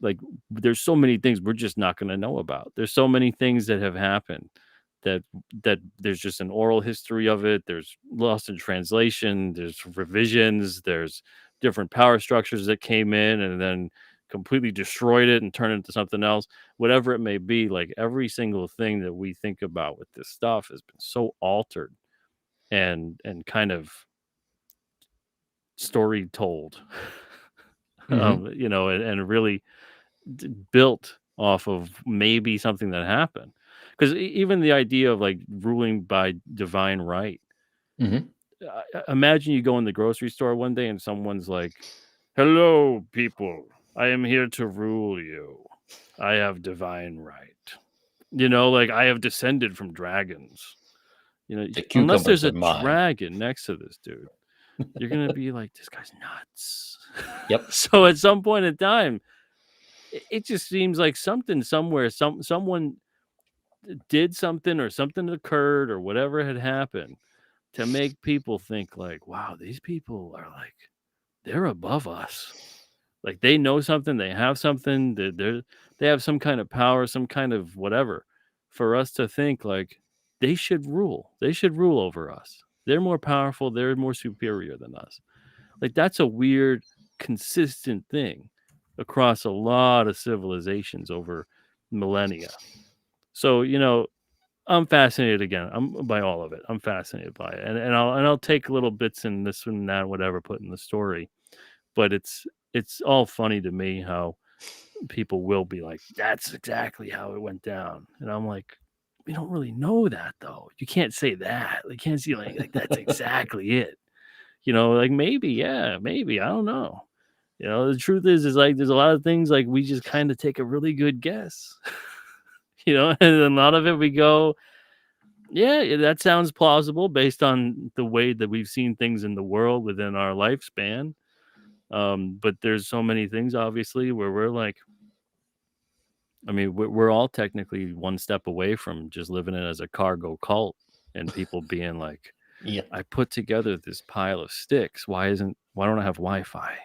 Like, there's so many things we're just not going to know about. There's so many things that have happened that there's just an oral history of it. There's lost in translation. There's revisions. There's different power structures that came in and then completely destroyed it and turned it into something else. Whatever it may be, like every single thing that we think about with this stuff has been so altered and kind of story told, Hmm. and really built off of maybe something that happened. Because even the idea of like ruling by divine right, Hmm. imagine you go in the grocery store one day and someone's like, "Hello, people. I am here to rule you. I have divine right. Like I have descended from dragons. The Unless cucumbers there's are a mine. dragon next to this dude, you're gonna be like, this guy's nuts." Yep. So at some point in time, it just seems like something somewhere, someone did something or something occurred or whatever had happened to make people think like, wow, these people are like, they're above us. Like they know something, they have something, they have some kind of power, some kind of whatever, for us to think like they should rule. They should rule over us. They're more powerful, they're more superior than us. Like that's a weird, consistent thing across a lot of civilizations over millennia. So, I'm fascinated again. I'm by all of it. I'm fascinated by it, and I'll take little bits in this and that, whatever, put in the story. But it's all funny to me how people will be like, "That's exactly how it went down," and I'm like, "We don't really know that, though. You can't say that. You can't see like that's exactly it. Like maybe, yeah, maybe. I don't know. The truth is like there's a lot of things like we just kind of take a really good guess, and a lot of it we go, yeah, that sounds plausible based on the way that we've seen things in the world within our lifespan. But there's so many things, obviously, where we're like, I mean, we're all technically one step away from just living it as a cargo cult and people being like, Yeah. I put together this pile of sticks. Why don't I have Wi Fi?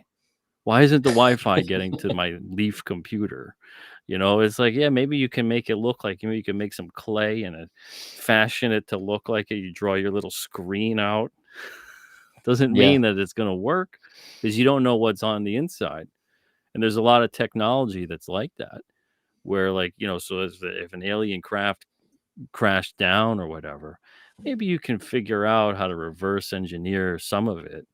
Why isn't the Wi-Fi getting to my Leaf computer? It's like, yeah, maybe you can make it look like maybe you can make some clay and fashion it to look like it. You draw your little screen out. Doesn't Yeah. mean that it's going to work because you don't know what's on the inside. And there's a lot of technology that's like that, where like, so if an alien craft crashed down or whatever, maybe you can figure out how to reverse engineer some of it,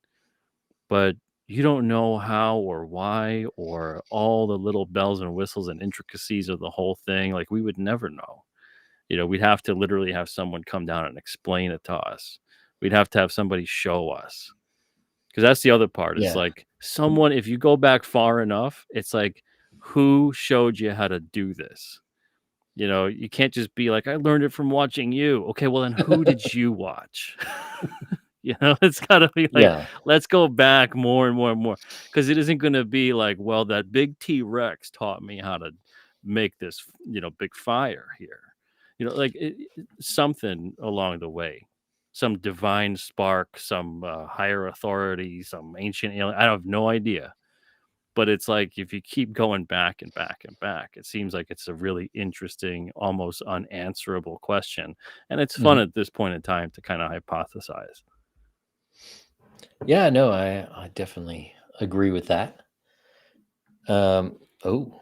but you don't know how or why or all the little bells and whistles and intricacies of the whole thing. Like we would never know. We'd have to literally have someone come down and explain it to us. We'd have to have somebody show us. Because that's the other part. It's Yeah. like someone, if you go back far enough, it's like, who showed you how to do this? You can't just be like, I learned it from watching you. Okay, well, then who did you watch? It's got to be like, Yeah. let's go back more and more and more. Because it isn't going to be like, well, that big T Rex taught me how to make this, big fire here. Like something along the way, some divine spark, some higher authority, some ancient alien. I have no idea. But it's like if you keep going back and back and back, it seems like it's a really interesting, almost unanswerable question. And it's fun Hmm. at this point in time to kind of hypothesize. Yeah. No, I definitely agree with that. Oh,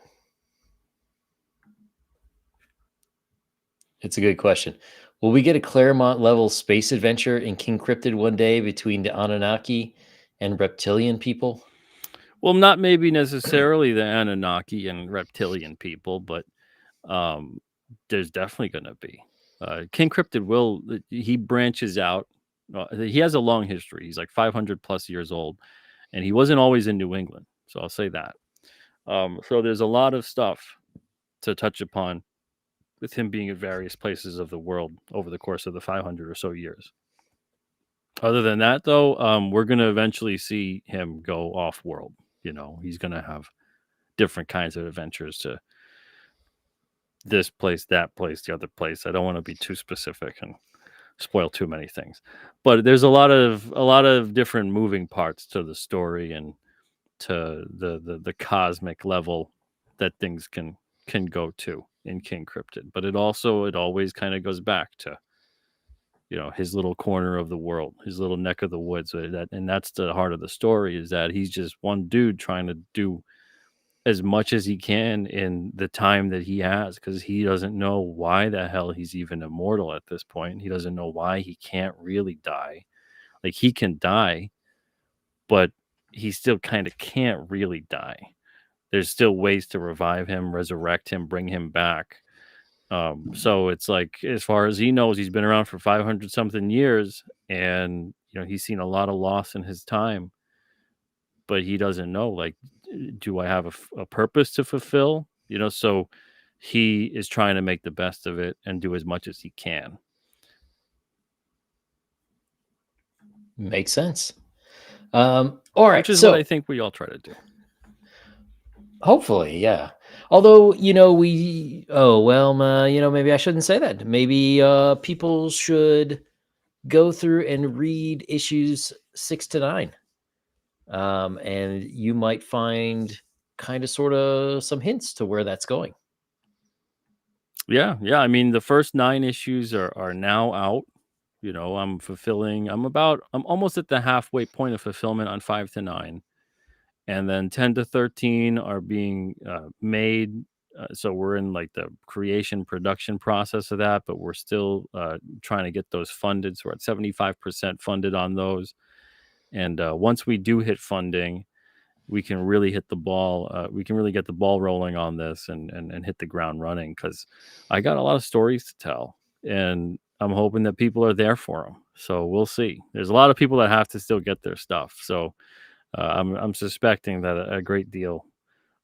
it's a good question. Will we get a Claremont level space adventure in King Cryptid one day between the Anunnaki and reptilian people? Well, not maybe necessarily the Anunnaki and reptilian people, but um, there's definitely going to be. King Cryptid he branches out. He has a long history. He's like 500 plus years old, and he wasn't always in New England. So I'll say that. So there's a lot of stuff to touch upon with him being at various places of the world over the course of the 500 or so years. Other than that, though, we're going to eventually see him go off world. He's going to have different kinds of adventures to this place, that place, the other place. I don't want to be too specific and spoil too many things. But there's a lot of different moving parts to the story and to the cosmic level that things can go to in King Cryptid. But it always kind of goes back to his little corner of the world, his little neck of the woods. And that's the heart of the story, is that he's just one dude trying to do as much as he can in the time that he has, because he doesn't know why the hell he's even immortal at this point. He doesn't know why he can't really die. Like, he can die, but he still kind of can't really die. There's still ways to revive him, resurrect him, bring him back. So it's like, as far as he knows, he's been around for 500 something years, and he's seen a lot of loss in his time, but he doesn't know, like, do I have a purpose to fulfill? So he is trying to make the best of it and do as much as he can. Makes sense. All Which right. is what I So think we all try to do. hopefully, yeah. Although, oh, well, maybe I shouldn't say that. Maybe people should go through and read issues 6 to 9. And you might find kind of sort of some hints to where that's going. Yeah, yeah. I mean, the first 9 issues are now out. I'm almost at the halfway point of fulfillment on 5 to 9, and then 10 to 13 are being made. So we're in like the creation production process of that, but we're still trying to get those funded. So we're at 75% funded on those. And once we do hit funding, we can really hit the ball. We can really get the ball rolling on this and hit the ground running, because I got a lot of stories to tell, and I'm hoping that people are there for them. So we'll see. There's a lot of people that have to still get their stuff. So I'm suspecting that a great deal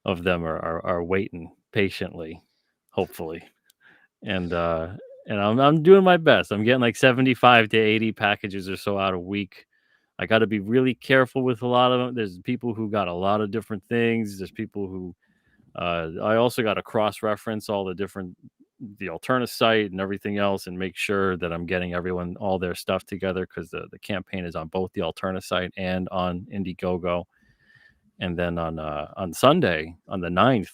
of them are waiting patiently, hopefully, and I'm doing my best. I'm getting like 75 to 80 packages or so out a week. I got to be really careful with a lot of them. There's people who got a lot of different things. There's people who I also got to cross reference all the alternate site and everything else, and make sure that I'm getting everyone all their stuff together, because the campaign is on both the alternate site and on Indiegogo. And then on Sunday, on the 9th,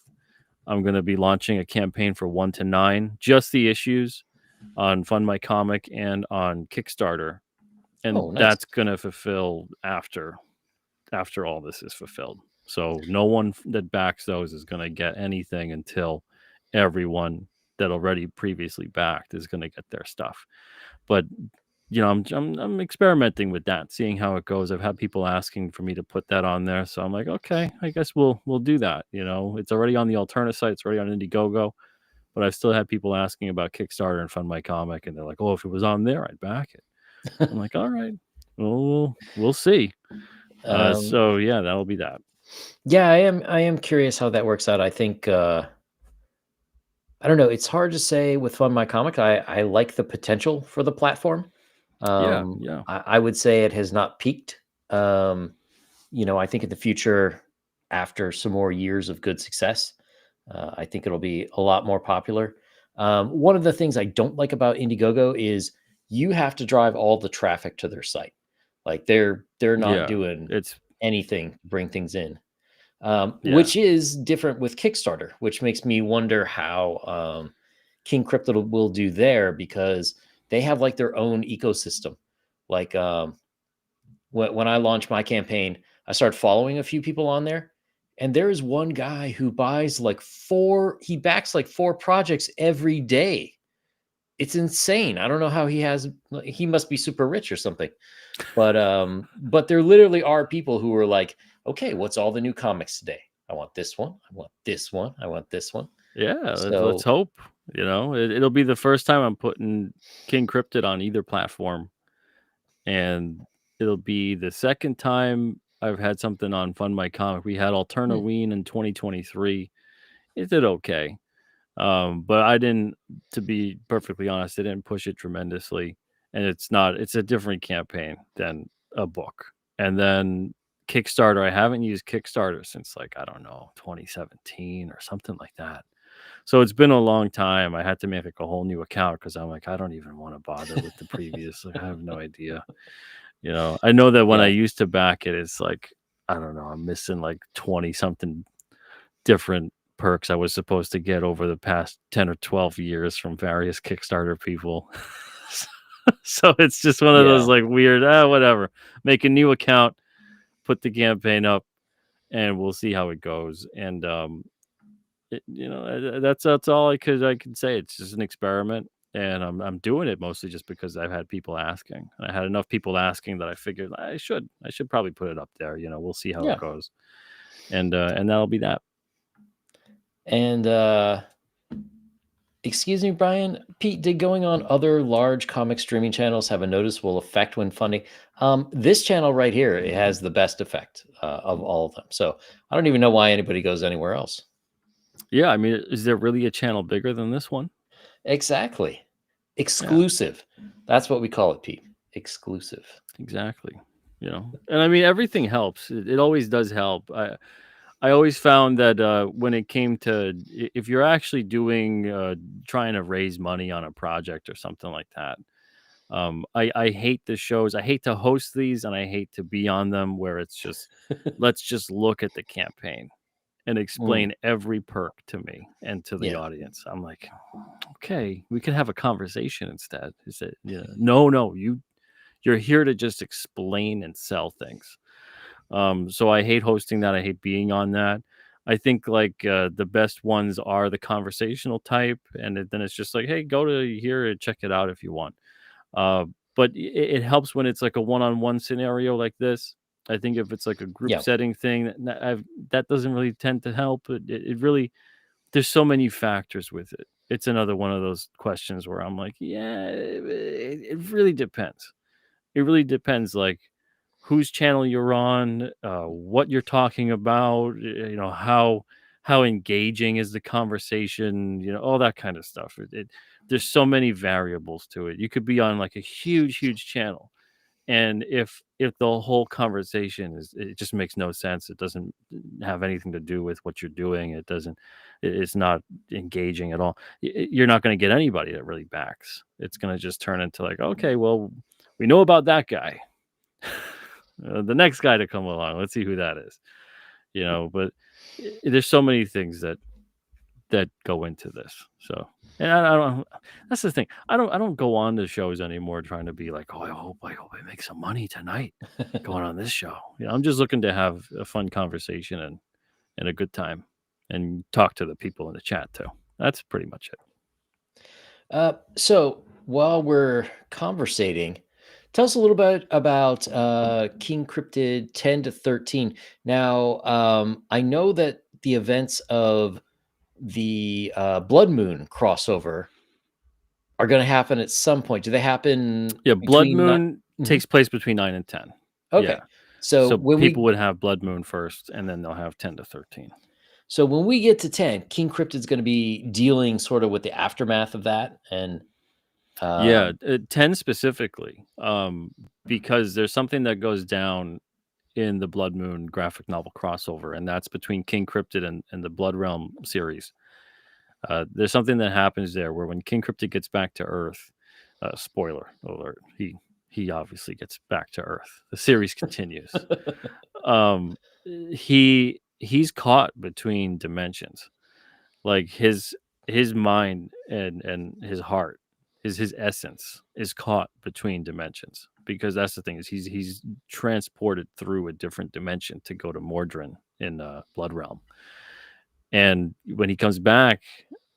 I'm going to be launching a campaign for 1 to 9, just the issues, on Fund My Comic and on Kickstarter, and Oh, nice. that's going to fulfill after all this is fulfilled. So no one that backs those is going to get anything until everyone that already previously backed is going to get their stuff. But I'm experimenting with that, seeing how it goes. I've had people asking for me to put that on there, so I'm like, okay, I guess we'll do that. It's already on the alternate site, it's already on Indiegogo, but I've still had people asking about Kickstarter and Fund My Comic, and they're like, oh, if it was on there, I'd back it. I'm like, all right, well, we'll see. um, So yeah, that'll be that. yeah, I am curious how that works out. I think I don't know. It's hard to say with Fun My Comic. I like the potential for the platform. Yeah, yeah, I would say it has not peaked. Um, I think in the future, after some more years of good success, I think it'll be a lot more popular. One of the things I don't like about Indiegogo is you have to drive all the traffic to their site. Like they're not yeah. doing It's anything to bring things in, yeah, which is different with Kickstarter, which makes me wonder how King Crypto will do there, because they have like their own ecosystem. Like when I launched my campaign, I started following a few people on there, And there is one guy who buys like four, he backs like four projects every day. It's insane. I don't know how he must be super rich or something. But there literally are people who are like, okay, what's all the new comics today? I want this one. I want this one. I want this one. Yeah, let's So, hope. It'll be the first time I'm putting King Cryptid on either platform, and it'll be the second time I've had something on Fund My Comic. We had hmm, Alternaween in 2023. It did okay. But I didn't, to be perfectly honest, I didn't push it tremendously. And it's a different campaign than a book. And then Kickstarter, I haven't used Kickstarter since like, I don't know, 2017 or something like that. So it's been a long time. I had to make like a whole new account because I'm like, I don't even want to bother with the previous. Like, I have no idea. I know that when I yeah. used to back it, it's like, I don't know, I'm missing like 20 something different perks I was supposed to get over the past 10 or 12 years from various Kickstarter people. So it's just one of those Yeah. like weird, whatever. Make a new account, put the campaign up, and we'll see how it goes. And that's all I can say. It's just an experiment, and I'm doing it mostly just because I've had people asking. I had enough people asking that I figured I should probably put it up there. We'll see how it Yeah. goes, and that'll be that. And excuse me, Brian. Pete, did going on other large comic streaming channels have a noticeable effect when funding? This channel right here, it has the best effect of all of them. So I don't even know why anybody goes anywhere else. Yeah, I mean, is there really a channel bigger than this one? Exactly. Yeah, Exclusive. That's what we call it, Pete. Exclusive. exactly. And I mean, everything helps. It always does help. I always found that when it came to if you're actually doing trying to raise money on a project or something like that, I hate the shows. I hate to host these, and I hate to be on them where it's just let's just look at the campaign and Mm, explain every perk to me and to the yeah. audience. I'm like, okay, we could have a conversation instead. Is it? No, you're here to just explain and sell things. So I hate hosting that. I hate being on that. I think like the best ones are the conversational type, and then it's just like, hey, go to here and check it out if you want. Uh, but it helps when it's like a one-on-one scenario like this. I think if it's like a group Yeah. setting thing, that doesn't really tend to help. It really there's so many factors with it. It's another one of those questions where I'm like, yeah, it really depends. It really depends, like whose channel you're on, what you're talking about, how engaging is the conversation, all that kind of stuff. There's so many variables to it. You could be on like a huge channel, and if the whole conversation it just makes no sense. It doesn't have anything to do with what you're doing. It's not engaging at all. You're not going to get anybody that really backs. It's going to just turn into like, okay, well, we know about that guy. The next guy to come along, let's see who that is. But there's so many things that go into this. So, and I don't. That's the thing. I don't go on to shows anymore trying to be like, oh, I hope I make some money tonight going on this show. I'm just looking to have a fun conversation and a good time, and talk to the people in the chat too. That's pretty much it. So while we're conversating, tell us a little bit about King Cryptid 10 to 13. Now, I know that the events of the Blood Moon crossover are going to happen at some point. Do they happen Yeah, Blood between? Moon Mhm. takes place between 9 and 10. Okay, Yeah, so so when people we would have Blood Moon first, and then they'll have 10 to 13. so when we get to 10, King Cryptid's going to be dealing sort of with the aftermath of that, and Yeah, um, 10 specifically, because there's something that goes down in the Blood Moon graphic novel crossover, and that's between King Cryptid and the Blood Realm series. There's something that happens there where when King Cryptid gets back to Earth, spoiler alert, he obviously gets back to Earth. The series continues. Um, he's caught between dimensions, like his mind and his heart, his essence is caught between dimensions, because that's the thing is he's transported through a different dimension to go to Mordrin in Blood Realm. And when he comes back,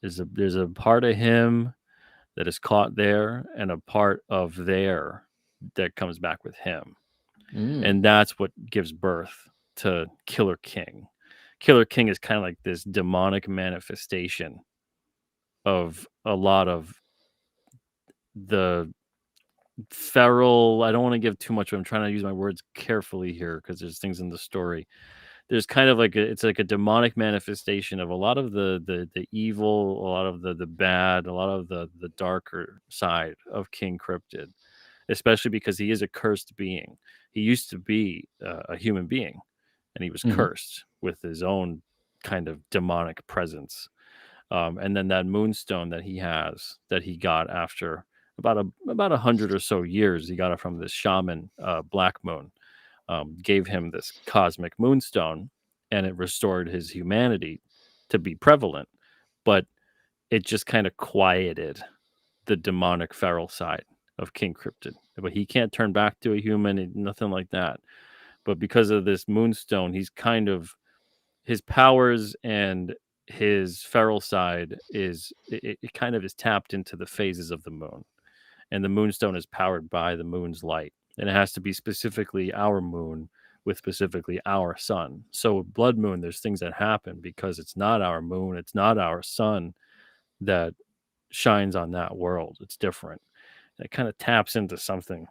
there's a part of him that is caught there, and a part of there that comes back with him, Mm. and that's what gives birth to Killer King. Killer King is kind of like this demonic manifestation of a lot of the feral. I don't want to give too much, but I'm trying to use my words carefully here because there's things in the story. There's kind of like it's like a demonic manifestation of a lot of the evil, a lot of the bad, a lot of the darker side of King Cryptid, especially because he is a cursed being. He used to be a human being, and he was Hmm. cursed with his own kind of demonic presence. And then that moonstone that he has, that he got after about 100 or so years, he got it from this shaman, Black Moon, gave him this cosmic moonstone, and it restored his humanity to be prevalent, but it just kind of quieted the demonic feral side of King Cryptid. But he can't turn back to a human, nothing like that. But because of this moonstone, he's kind of his powers and his feral side it kind of is tapped into the phases of the moon, and the moonstone is powered by the moon's light, and it has to be specifically our moon with specifically our sun. So blood moon, there's things that happen because it's not our moon, it's not our sun that shines on that world. It's different. It kind of taps into something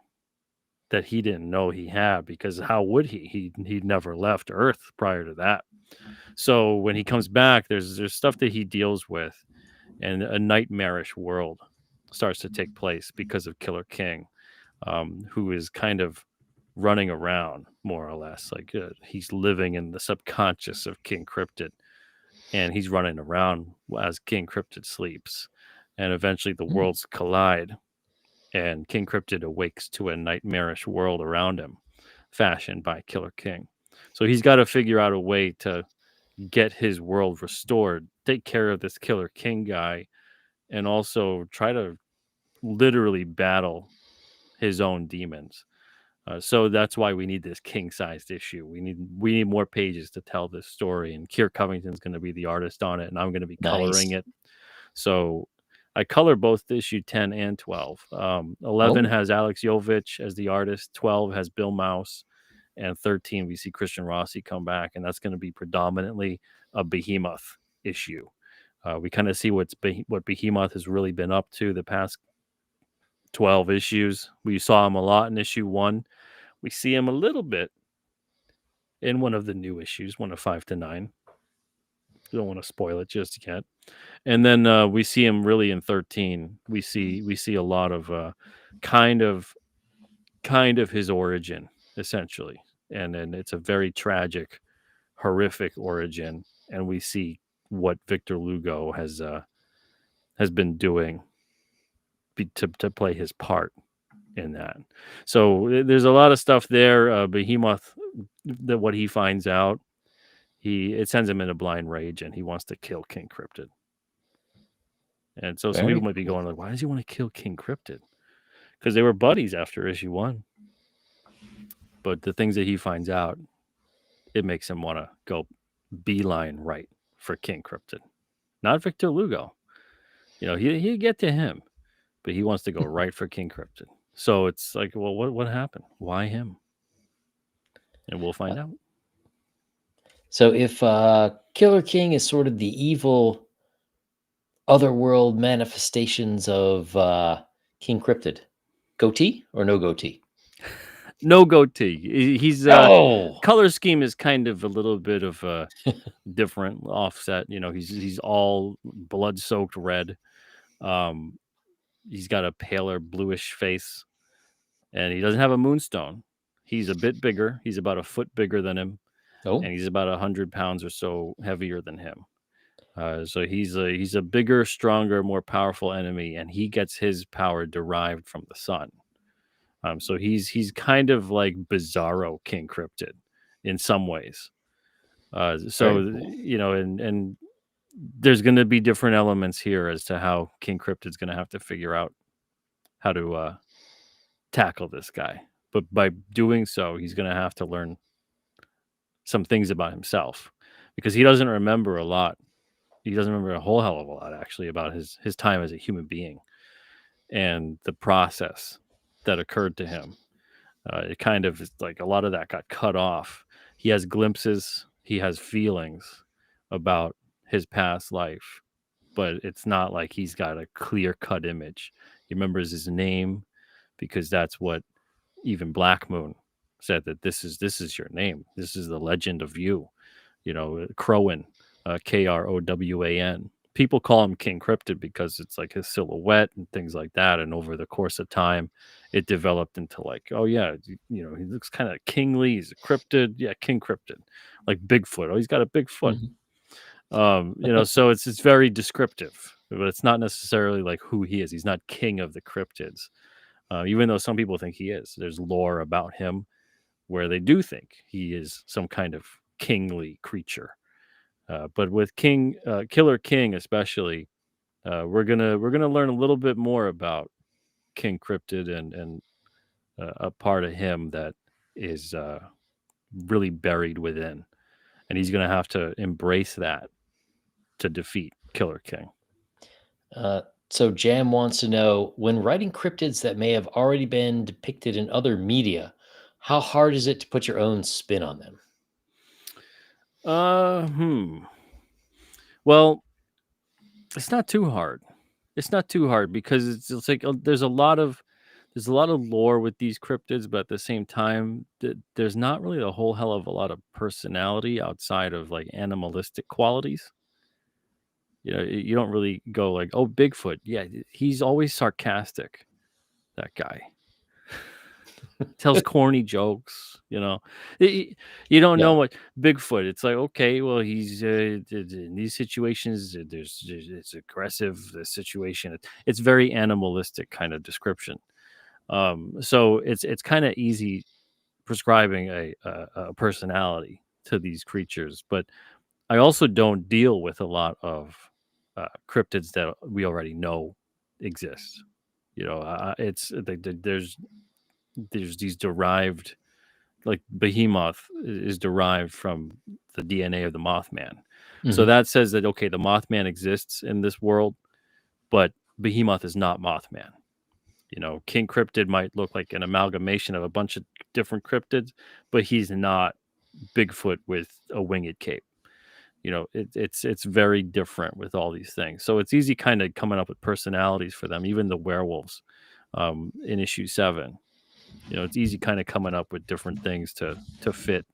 that he didn't know he had, because how would he'd never left earth prior to that. So when he comes back, there's stuff that he deals with, and a nightmarish world starts to take place because of Killer King, who is kind of running around more or less. Like he's living in the subconscious of King Cryptid, and he's running around as King Cryptid sleeps. And eventually the Mm. worlds collide, and King Cryptid awakes to a nightmarish world around him, fashioned by Killer King. So he's got to figure out a way to get his world restored, take care of this Killer King guy, and also try to literally battle his own demons. So that's why we need this king-sized issue. We need more pages to tell this story, and Kier Covington's going to be the artist on it, and I'm going to be coloring Nice. it. So I color both issue 10 and 12. 11 Oh, has Alex Jovich as the artist. 12 has Bill Mouse, and 13 we see Christian Rossi come back, and that's going to be predominantly a Behemoth issue. We kind of see what Behemoth has really been up to the past 12 issues. We saw him a lot in issue 1. We see him a little bit in one of the new issues, one of 5 to 9. Don't want to spoil it just yet. And then we see him really in 13. We see a lot of kind of kind of his origin, essentially. And then it's a very tragic, horrific origin, and we see what Victor Lugo has been doing to play his part in that. So there's a lot of stuff there. Behemoth, that what he finds out, it sends him in a blind rage, and he wants to kill King Cryptid. And so some people very might be cool. going like, why does he want to kill King Cryptid? Because they were buddies after issue 1. But the things that he finds out, it makes him want to go beeline right for King Cryptid, not Victor Lugo. He get to him, but he wants to go right for King Cryptid. So it's like, well, what happened? Why him? And we'll Uh, find out. So if Killer King is sort of the evil otherworld manifestations of King Cryptid, goatee or no goatee? No goatee. He's Oh, color scheme is kind of a little bit of a different offset. He's all blood soaked red. Um, he's got a paler bluish face, and he doesn't have a moonstone. He's a bit bigger. He's about a foot bigger than him, and oh, he's about 100 pounds or so heavier than him. So he's a bigger, stronger, more powerful enemy, and he gets his power derived from the sun. So he's kind of like Bizarro King Cryptid in some ways. So very cool. and there's going to be different elements here as to how King Cryptid's going to have to figure out how to tackle this guy. But by doing so, he's going to have to learn some things about himself because he doesn't remember a lot. He doesn't remember a whole hell of a lot actually about his time as a human being and the process that occurred to him. It kind of is like a lot of that got cut off. He has glimpses, he has feelings about his past life, but it's not like he's got a clear cut image. He remembers his name because that's what even Black Moon said, that this is your name. This is the legend of you. Crowan, Krowan. People call him King Cryptid because it's like his silhouette and things like that. And over the course of time, it developed into like, oh yeah, he looks kind of kingly. He's a cryptid, yeah, King Cryptid, like Bigfoot. Oh, he's got a big foot. Mhm. So it's very descriptive, but it's not necessarily like who he is. He's not king of the cryptids, even though some people think he is. There's lore about him where they do think he is some kind of kingly creature. But with Killer King especially, we're gonna learn a little bit more about King Cryptid and a part of him that is really buried within, and he's gonna have to embrace that to defeat Killer King. Uh, so Jam wants to know, when writing cryptids that may have already been depicted in other media, how hard is it to put your own spin on them? Uh, hmm. Well, it's not too hard. It's not too hard because it's like there's a lot of lore with these cryptids, but at the same time, there's not really a whole hell of a lot of personality outside of like animalistic qualities. You don't really go like, oh, Bigfoot. Yeah, he's always sarcastic. That guy tells corny jokes. You don't know Yeah. what Bigfoot. It's like, okay, well, he's in these situations. It's aggressive. The situation. It's very animalistic kind of description. So it's kind of easy prescribing a personality to these creatures, but I also don't deal with a lot of cryptids that we already know exist. It's there's these derived, like Behemoth is derived from the DNA of the Mothman. So Mhm. that says that okay, the Mothman exists in this world, but Behemoth is not Mothman. King Cryptid might look like an amalgamation of a bunch of different cryptids, but he's not Bigfoot with a winged cape. It's very different with all these things. So it's easy kind of coming up with personalities for them, even the werewolves in issue 7. It's easy kind of coming up with different things to fit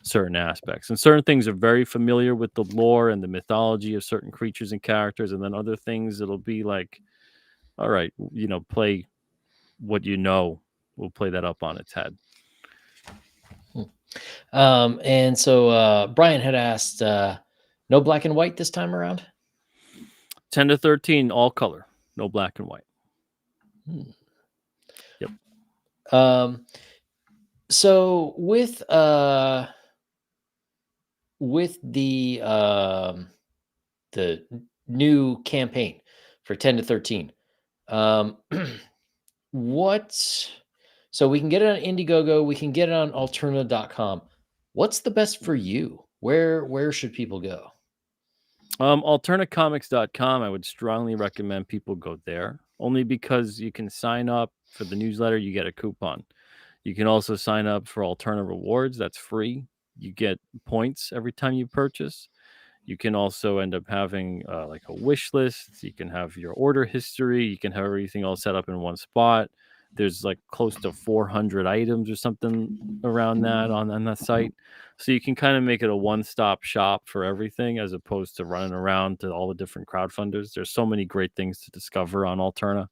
certain aspects. And certain things are very familiar with the lore and the mythology of certain creatures and characters, and then other things it'll be like, all right, play what we'll play that up on its head. And so Brian had asked, no black and white this time around? 10 to 13, all color, no black and white. Hmm. Yep. So with the new campaign for 10 to 13, um what so we can get it on Indiegogo, we can get it on alterna.com. What's the best for you? Where should people go? Alternacomics.com, I would strongly recommend people go there, only because you can sign up for the newsletter, you get a coupon. You can also sign up for Alterna Rewards, that's free. You get points every time you purchase. You can also end up having like a wish list. You can have your order history. You can have everything all set up in one spot. There's like close to 400 items or something around that on that site. So you can kind of make it a one-stop shop for everything as opposed to running around to all the different crowdfunders. There's so many great things to discover on Alterna.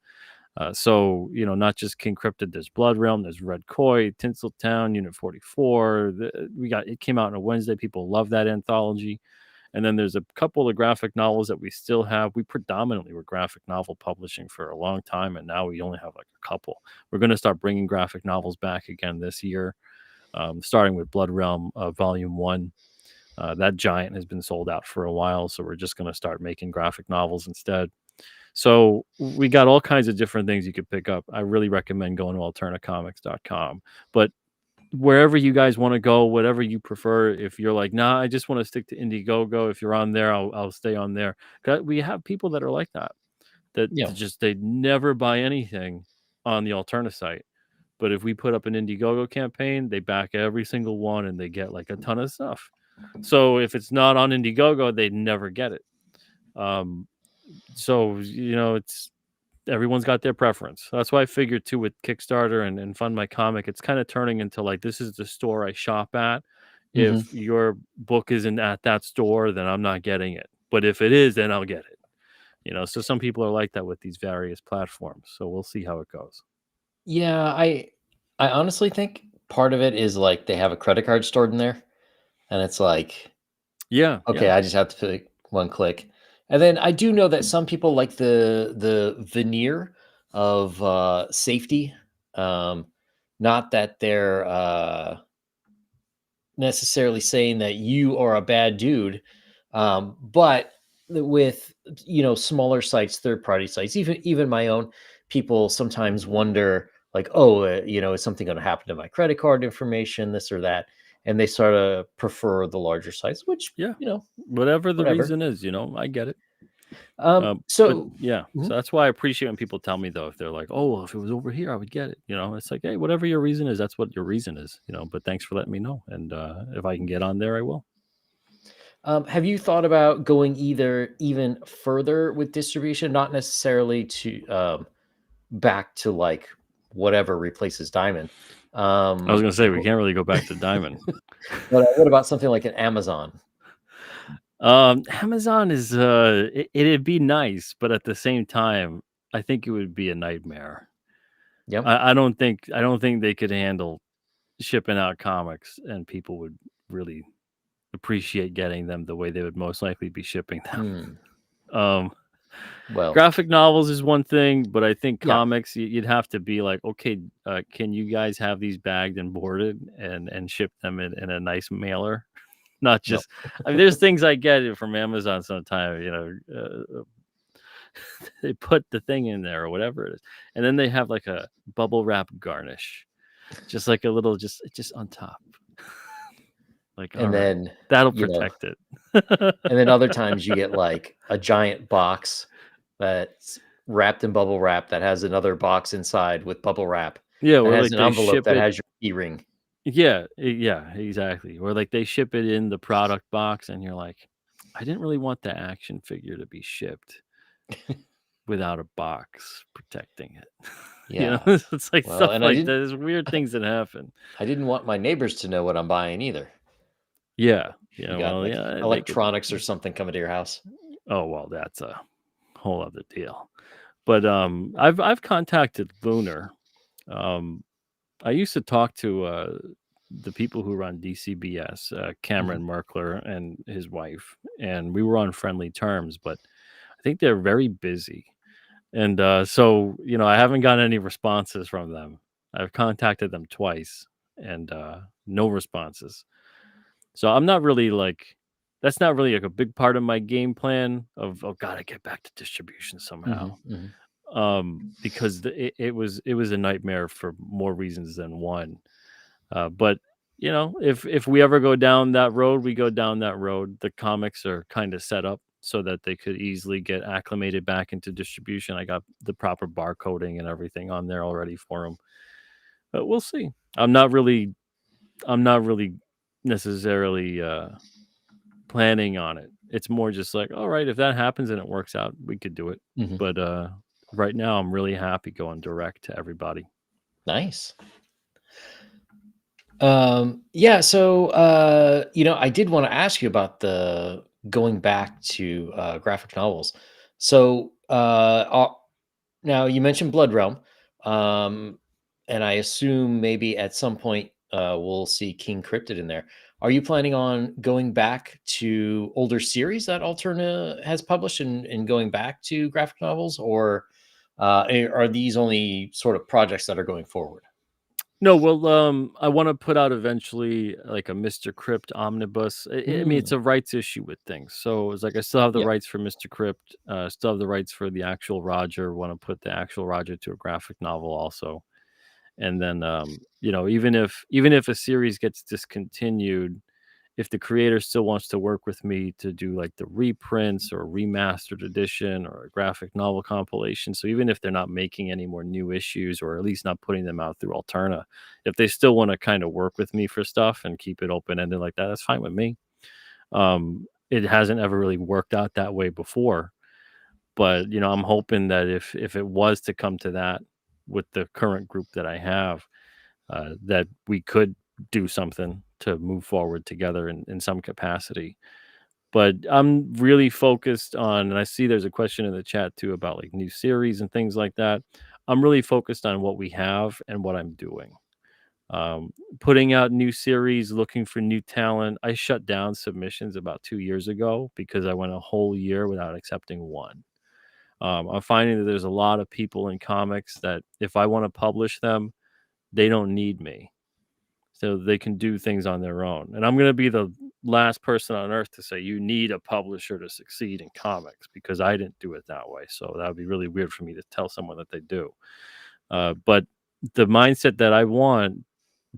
So, not just King Cryptid, there's Blood Realm, there's Red Koi, Tinseltown, Unit 44. It came out on a Wednesday. People love that anthology. And then there's a couple of graphic novels that we still have. We predominantly were graphic novel publishing for a long time, and now we only have like a couple. We're going to start bringing graphic novels back again this year, starting with Blood Realm Volume 1. That giant has been sold out for a while, so we're just going to start making graphic novels instead. So we got all kinds of different things you could pick up. I really recommend going to alternacomics.com. But wherever you guys want to go, whatever you prefer. If you're like, nah, I just want to stick to Indiegogo. If you're on there, I'll stay on there. 'Cause we have people that are like that. That Yeah. just they never buy anything on the alternate site. But if we put up an Indiegogo campaign, they back every single one and they get like a ton of stuff. So if it's not on Indiegogo, they never get it. Um, so it's everyone's got their preference. That's why I figured too with Kickstarter and Fund My Comic, it's kind of turning into like this is the store I shop at. Hmm. If your book isn't at that store, then I'm not getting it. But if it is, then I'll get it. So some people are like that with these various platforms. So we'll see how it goes. Yeah, I honestly think part of it is like they have a credit card stored in there, and it's like, Yeah, okay, yeah. I just have to pick one click. And then I do know that some people like the veneer of safety. Um, Not that they're necessarily saying that you are a bad dude, but with smaller sites, third party sites, even my own, people sometimes wonder like, oh, is something going to happen to my credit card information, this or that, and they sort of prefer the larger sites, which Yeah. Whatever the whatever. reason is, I get it. But So yeah, so mhm. that's why I appreciate when people tell me though, if they're like, "Oh, well, if it was over here, I would get it." It's like, hey, whatever your reason is, that's what your reason is. But thanks for letting me know, and if I can get on there, I will. Have you thought about going either even further with distribution, not necessarily to back to like whatever replaces diamond, I was gonna say we but can't really go back to diamond. what about something like an Amazon? Amazon is it'd be nice, but at the same time, I think it would be a nightmare. Yep. I don't think they could handle shipping out comics, and people would really appreciate getting them the way they would most likely be shipping them. Hmm. Um, Well, Graphic novels is one thing, but I think yeah. comics, you'd have to be like, okay, can you guys have these bagged and boarded and ship them in a nice mailer? Not No. just, I mean, there's things I get it from Amazon sometimes, they put the thing in there or whatever it is, and then they have like a bubble wrap garnish, just like a little, just on top. Like, all And right, then, that'll you know, protect it. and then other times you get like a giant box that's wrapped in bubble wrap that has another box inside with bubble wrap Yeah, that or has like an they envelope ship that it. has your key ring. Yeah, yeah, exactly. Or like they ship it in the product box, and you're like, I didn't really want the action figure to be shipped without a box protecting it. Yeah. It's like Well, stuff and like that. There's weird things that happen. I didn't want my neighbors to know what I'm buying either. Yeah, If yeah. you got Well, like yeah, they could. electronics or something coming to your house. Oh well, that's a whole other deal. But I've contacted Lunar. Um, I used to talk to the people who run DCBS, Mhm. Cameron Merkler and his wife, and we were on friendly terms. But I think they're very busy, and so I haven't gotten any responses from them. I've contacted them twice, and no responses. So I'm not really like that's not really like a big part of my game plan of oh god, I get back to distribution somehow. Mhm. Mhm. Because it was a nightmare for more reasons than one. But if we ever go down that road, we go down that road. The comics are kind of set up so that they could easily get acclimated back into distribution. I got the proper barcoding and everything on there already for them. But we'll see. I'm not really necessarily planning on it. It's more just like, all right, if that happens and it works out, we could do it. Mhm. But right now, I'm really happy going direct to everybody. Nice. Yeah, so I did want to ask you about the going back to graphic novels. So now you mentioned Blood Realm, um, and I assume maybe at some point we'll see King Cryptid in there. Are you planning on going back to older series that Alterna has published and going back to graphic novels, or are these only sort of projects that are going forward? No, well, I want to put out eventually like a Mr. Crypt omnibus. I mean, it's Mm, a rights issue with things. So it's like I still have the yeah. rights for Mr. Crypt, still have the rights for the actual Roger. Want to put the actual Roger to a graphic novel also. And then even if a series gets discontinued, if the creator still wants to work with me to do like the reprints or remastered edition or a graphic novel compilation, so even if they're not making any more new issues or at least not putting them out through Alterna, if they still want to kind of work with me for stuff and keep it open ended like that, that's fine with me. It hasn't ever really worked out that way before, but I'm hoping that if it was to come to that with the current group that I have, that we could do something to move forward together in some capacity. But I'm really focused on, and I see there's a question in the chat too about like new series and things like that. I'm really focused on what we have and what I'm doing. Putting out new series, looking for new talent. I shut down submissions about 2 years ago because I went a whole year without accepting one. I'm finding that there's a lot of people in comics that if I want to publish them, they don't need me, so they can do things on their own. And I'm going to be the last person on earth to say you need a publisher to succeed in comics because I didn't do it that way. So that would be really weird for me to tell someone that they do. But the mindset that I want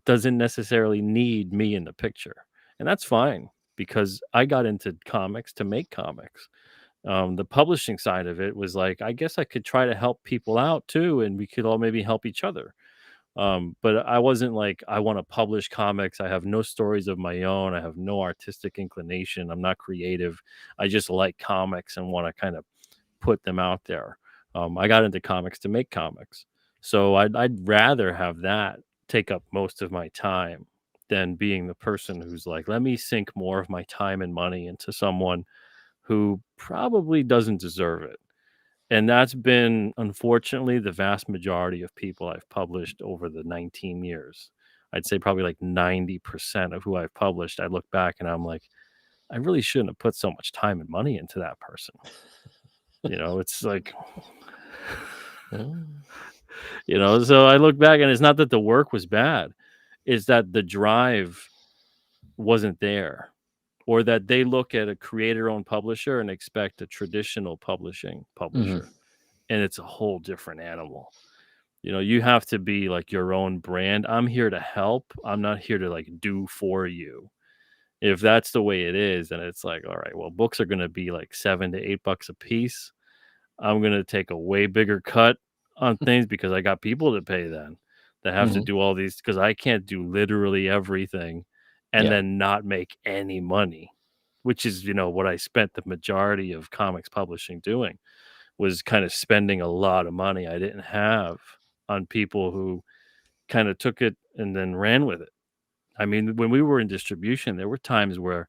doesn't necessarily need me in the picture. And that's fine because I got into comics to make comics. The publishing side of it was like, I guess I could try to help people out too, and we could all maybe help each other. But I wasn't like, I want to publish comics. I have no stories of my own. I have no artistic inclination. I'm not creative. I just like comics and want to kind of put them out there. I got into comics to make comics. So I'd rather have that take up most of my time than being the person who's like, let me sink more of my time and money into someone who probably doesn't deserve it. And that's been, unfortunately, the vast majority of people I've published over the 19 years. I'd say probably like 90% of who I've published, I look back and I'm like, I really shouldn't have put so much time and money into that person. It's like, Mm. so I look back and it's not that the work was bad, it's that the drive wasn't there, or that they look at a creator owned publisher and expect a traditional publishing Mhm. publisher. And it's a whole different animal. You have to be like your own brand. I'm here to help. I'm not here to like do for you. If that's the way it is, then it's like, all right, well, books are going to be like $7 to $8 a piece. I'm going to take a way bigger cut on things because I got people to pay then that have to Mhm. do all these because I can't do literally everything and Yeah. then not make any money, which is, what I spent the majority of comics publishing doing, was kind of spending a lot of money I didn't have on people who kind of took it and then ran with it. I mean, when we were in distribution, there were times where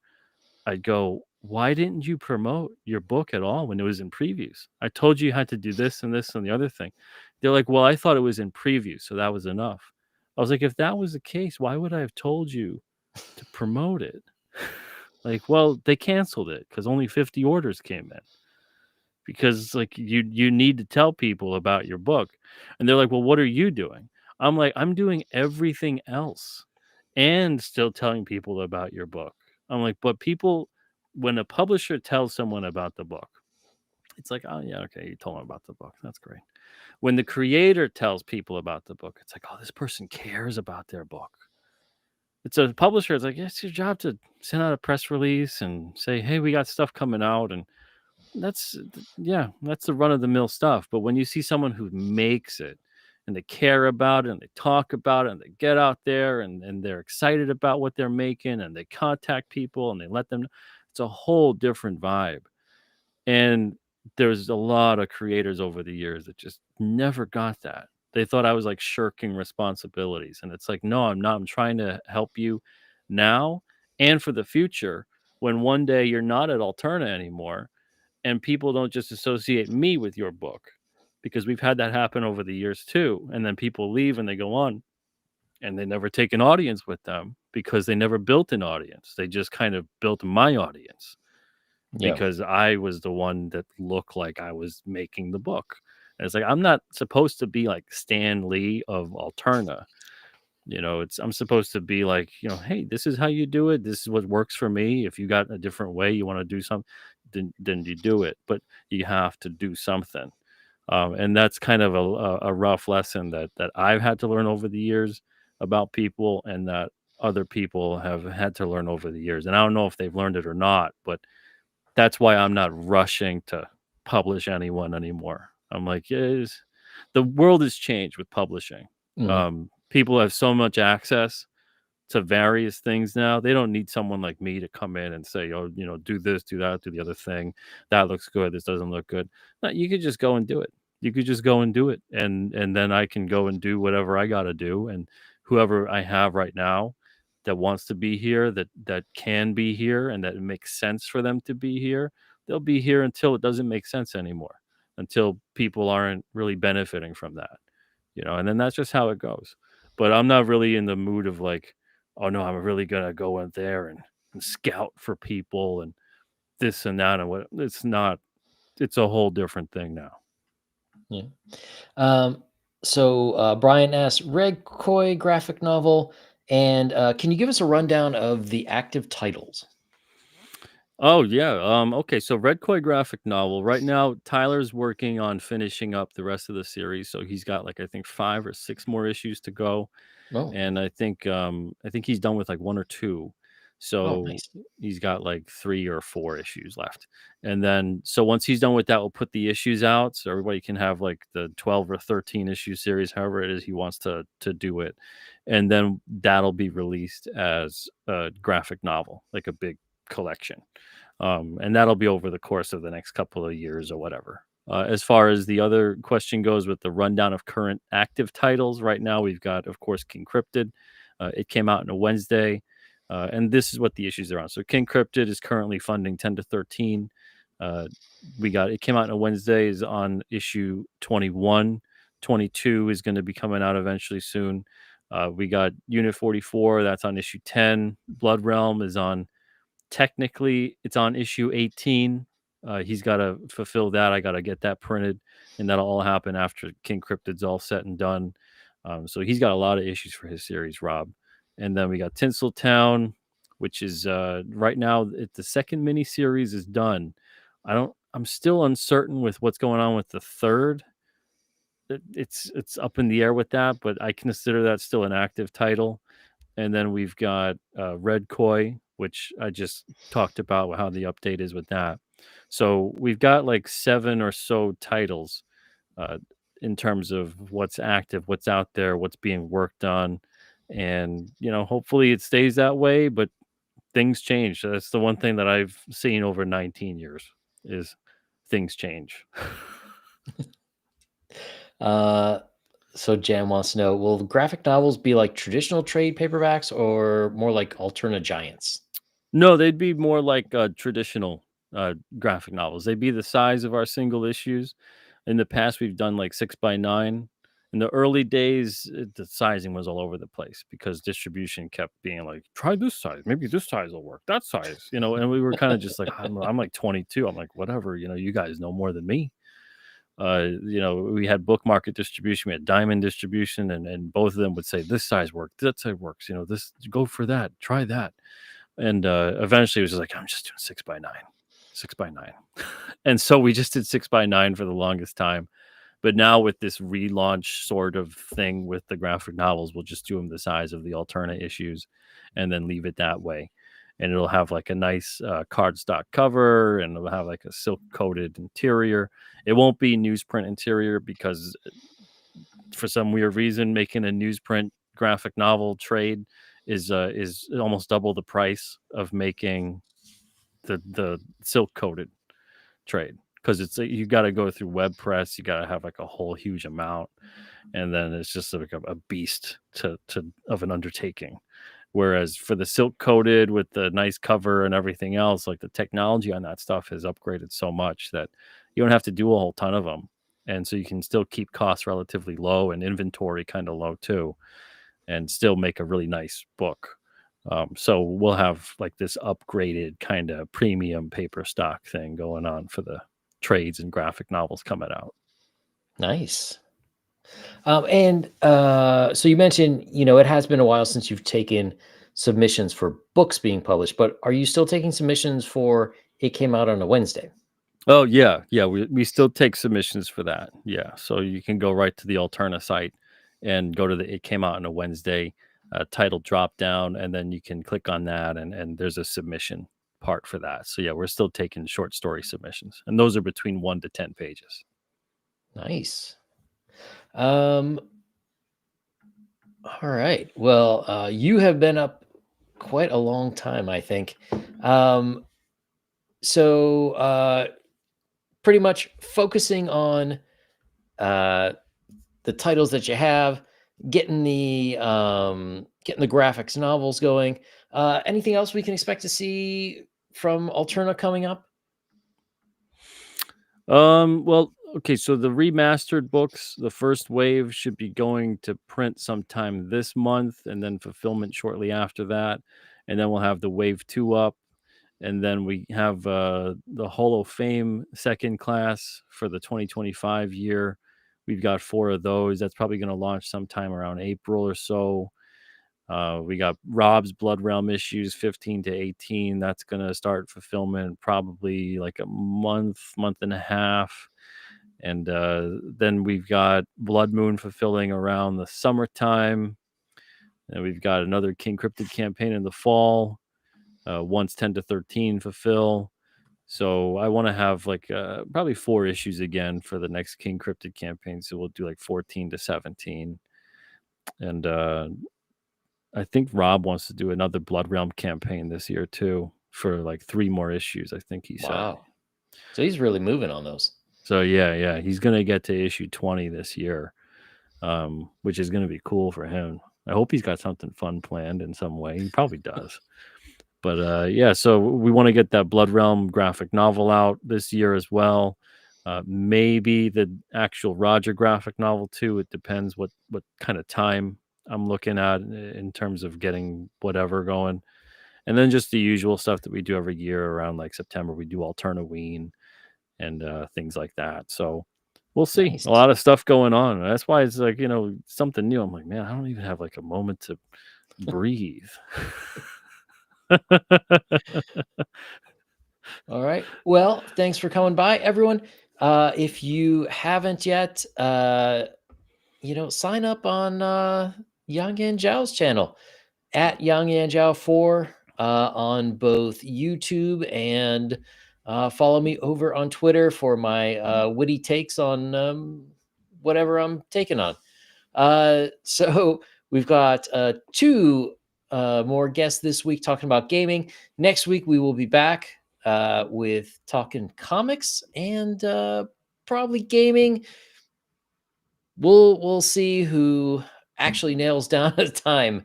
I'd go, "Why didn't you promote your book at all when it was in previews? I told you you had to do this and this and the other thing." They're like, "Well, I thought it was in preview, so that was enough." I was like, "If that was the case, why would I have told you to promote it?" Like, well, they canceled it because only 50 orders came in. Because like you need to tell people about your book, and they're like, well, what are you doing? I'm like, I'm doing everything else and still telling people about your book. I'm like, but people, when a publisher tells someone about the book, it's like, oh yeah, okay, you told them about the book, that's great. When the creator tells people about the book, it's like, oh, this person cares about their book. It's a publisher, it's like, yeah, it's your job to send out a press release and say, hey, we got stuff coming out, and yeah, that's the run of the mill stuff. But when you see someone who makes it and they care about it and they talk about it and they get out there and they're excited about what they're making and they contact people and they let them know, it's a whole different vibe. And there's a lot of creators over the years that just never got that. They thought I was like shirking responsibilities. And it's like, no, I'm not. I'm trying to help you now and for the future, when one day you're not at Alterna anymore and people don't just associate me with your book, because we've had that happen over the years too. And then people leave and they go on and they never take an audience with them because they never built an audience. They just kind of built my audience Yeah. because I was the one that looked like I was making the book. And it's like, I'm not supposed to be like Stan Lee of Alterna. I'm supposed to be like, hey, this is how you do it. This is what works for me. If you got a different way you want to do something, then you do it. But you have to do something. And that's kind of a rough lesson that I've had to learn over the years about people, and that other people have had to learn over the years. And I don't know if they've learned it or not, but that's why I'm not rushing to publish anyone anymore. I'm like, yes, the world has changed with publishing. Mhm. People have so much access to various things now. They don't need someone like me to come in and say, "Oh, do this, do that, do the other thing. That looks good. This doesn't look good." No, you could just go and do it. You could just go and do it, and then I can go and do whatever I got to do. And whoever I have right now that wants to be here, that can be here, and that it makes sense for them to be here, they'll be here until it doesn't make sense anymore, until people aren't really benefiting from that, and then that's just how it goes. But I'm not really in the mood of like, oh no, I'm really gonna go in there and scout for people and this and that and what. It's not. It's a whole different thing now. Yeah. Um, Brian asks, Red Koi graphic novel, and can you give us a rundown of the active titles? Oh yeah. Okay. So Red Koi graphic novel. Right now, Tyler's working on finishing up the rest of the series. So he's got like I think 5 or 6 more issues to go. Oh, And I think he's done with like 1 or 2. oh, So nice. he's got like 3 or 4 issues left. And then so once he's done with that, we'll put the issues out so everybody can have like the 12 or 13 issue series, however it is he wants to do it. And then that'll be released as a graphic novel, like a big collection. And that'll be over the course of the next couple of years or whatever. As far as the other question goes with the rundown of current active titles, right now we've got, of course, King Cryptid. It came out on a Wednesday, and this is what the issues are on. So King Cryptid is currently funding 10 to 13. Uh, it came out on a Wednesday, is on issue 21. 22 is going to be coming out eventually soon. We got Unit 44, that's on issue 10. Blood Realm is on technically it's on issue 18. He's got to fulfill that. I got to get that printed, and that'll all happen after King Cryptid's all set and done. So he's got a lot of issues for his series, Rob. And then we got Tinseltown, which is right now the second mini series is done. I'm still uncertain with what's going on with the third. It's up in the air with that, but I consider that still an active title. And then we've got Red Koi, which I just talked about how the update is with that. So we've got like 7 or so titles uh, in terms of what's active, what's out there, what's being worked on. And, hopefully it stays that way, but things change. That's the one thing that I've seen over 19 years is things change. Uh, Jan wants to know, will graphic novels be like traditional trade paperbacks or more like alternate giants? No, they'd be more like, traditional, graphic novels. They'd be the size of our single issues. In the past, we've done, like, 6 by 9. In the early days, the sizing was all over the place because distribution kept being like, "Try this size, maybe this size will work, that size," and we were kinda just like, I'm like 22, I'm like, "Whatever, you guys know more than me." We had book market distribution, we had diamond distribution, and both of them would say, "This size works, that size works, this go for that, try that." And eventually it was just like, I'm just doing 6 by 9, 6 by 9. And so we just did 6 by 9 for the longest time. But now with this relaunch sort of thing with the graphic novels, we'll just do them the size of the alternate issues and then leave it that way. And it'll have like a nice cardstock cover, and it'll have like a silk coated interior. It won't be newsprint interior because for some weird reason, making a newsprint graphic novel trade is almost double the price of making the silk coated trade, because you got to go through web press, you got to have like a whole huge amount, and then it's just like a beast to of an undertaking. Whereas for the silk coated with the nice cover and everything else, like the technology on that stuff has upgraded so much that you don't have to do a whole ton of them. And so you can still keep costs relatively low and inventory kind of low too, and still make a really nice book. So we'll have like this upgraded kind of premium paper stock thing going on for the trades and graphic novels coming out. Nice. So you mentioned, it has been a while since you've taken submissions for books being published, but are you still taking submissions for it came out on a Wednesday? Oh yeah, we still take submissions for that. Yeah, so you can go right to the Alterna site and go to the it came out on a Wednesday title drop down, and then you can click on that, and there's a submission part for that. So yeah, we're still taking short story submissions, and those are between 1 to 10 pages. Nice. Um, all right. Well, you have been up quite a long time, I think. Um, so pretty much focusing on uh, the titles that you have, getting the graphics novels going. Anything else we can expect to see from Alterna coming up? Well, okay, so the remastered books, the first wave should be going to print sometime this month, and then fulfillment shortly after that, and then we'll have the wave 2 up, and then we have the Hall of Fame second class for the 2025 year. We've got 4 of those. That's probably going to launch sometime around April or so. We got Rob's Blood Realm issues 15 to 18. That's going to start fulfillment probably like a month and a half. And then we've got Blood Moon fulfilling around the summertime. And we've got another King Cryptid campaign in the fall. Once 10 to 13 fulfill. So I want to have like probably 4 issues again for the next King Cryptid campaign. So we'll do like 14 to 17. And I think Rob wants to do another Blood Realm campaign this year too for like 3 more issues, I think he said. Wow. So he's really moving on those. So yeah, he's gonna get to issue 20 this year, which is gonna be cool for him. I hope he's got something fun planned in some way. He probably does. But yeah, so we want to get that Blood Realm graphic novel out this year as well. Maybe the actual Roger graphic novel too. It depends what kind of time I'm looking at in terms of getting whatever going. And then just the usual stuff that we do every year around like September. We do Alternaween and things like that. So we'll see. A Nice. lot of stuff going on. That's why it's like, something new. I'm like, man, I don't even have like a moment to breathe. All right. Well, thanks for coming by, everyone. If you haven't yet, sign up on Yang Yan Zhao's channel at Yang Yan Zhao 4 on both YouTube, and follow me over on Twitter for my witty takes on whatever I'm taking on. So we've got 2 more guests this week talking about gaming. Next week we will be back with talking comics and probably gaming. We'll see who actually nails down a time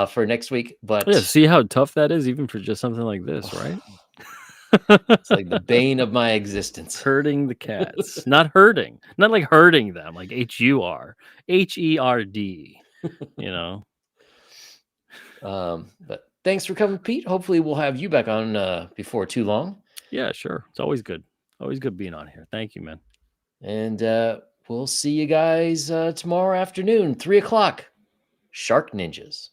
for next week. Yeah, But see how tough that is, even for just something like this, right? it's like the bane of my existence. Herding the cats. Not herding. Not like herding them, like HUR. HERD. You know? But thanks for coming, Pete. Hopefully we'll have you back on before too long. Yeah, sure. It's always good. Always good being on here. Thank you, man. And we'll see you guys tomorrow afternoon, 3 o'clock. Shark Ninjas.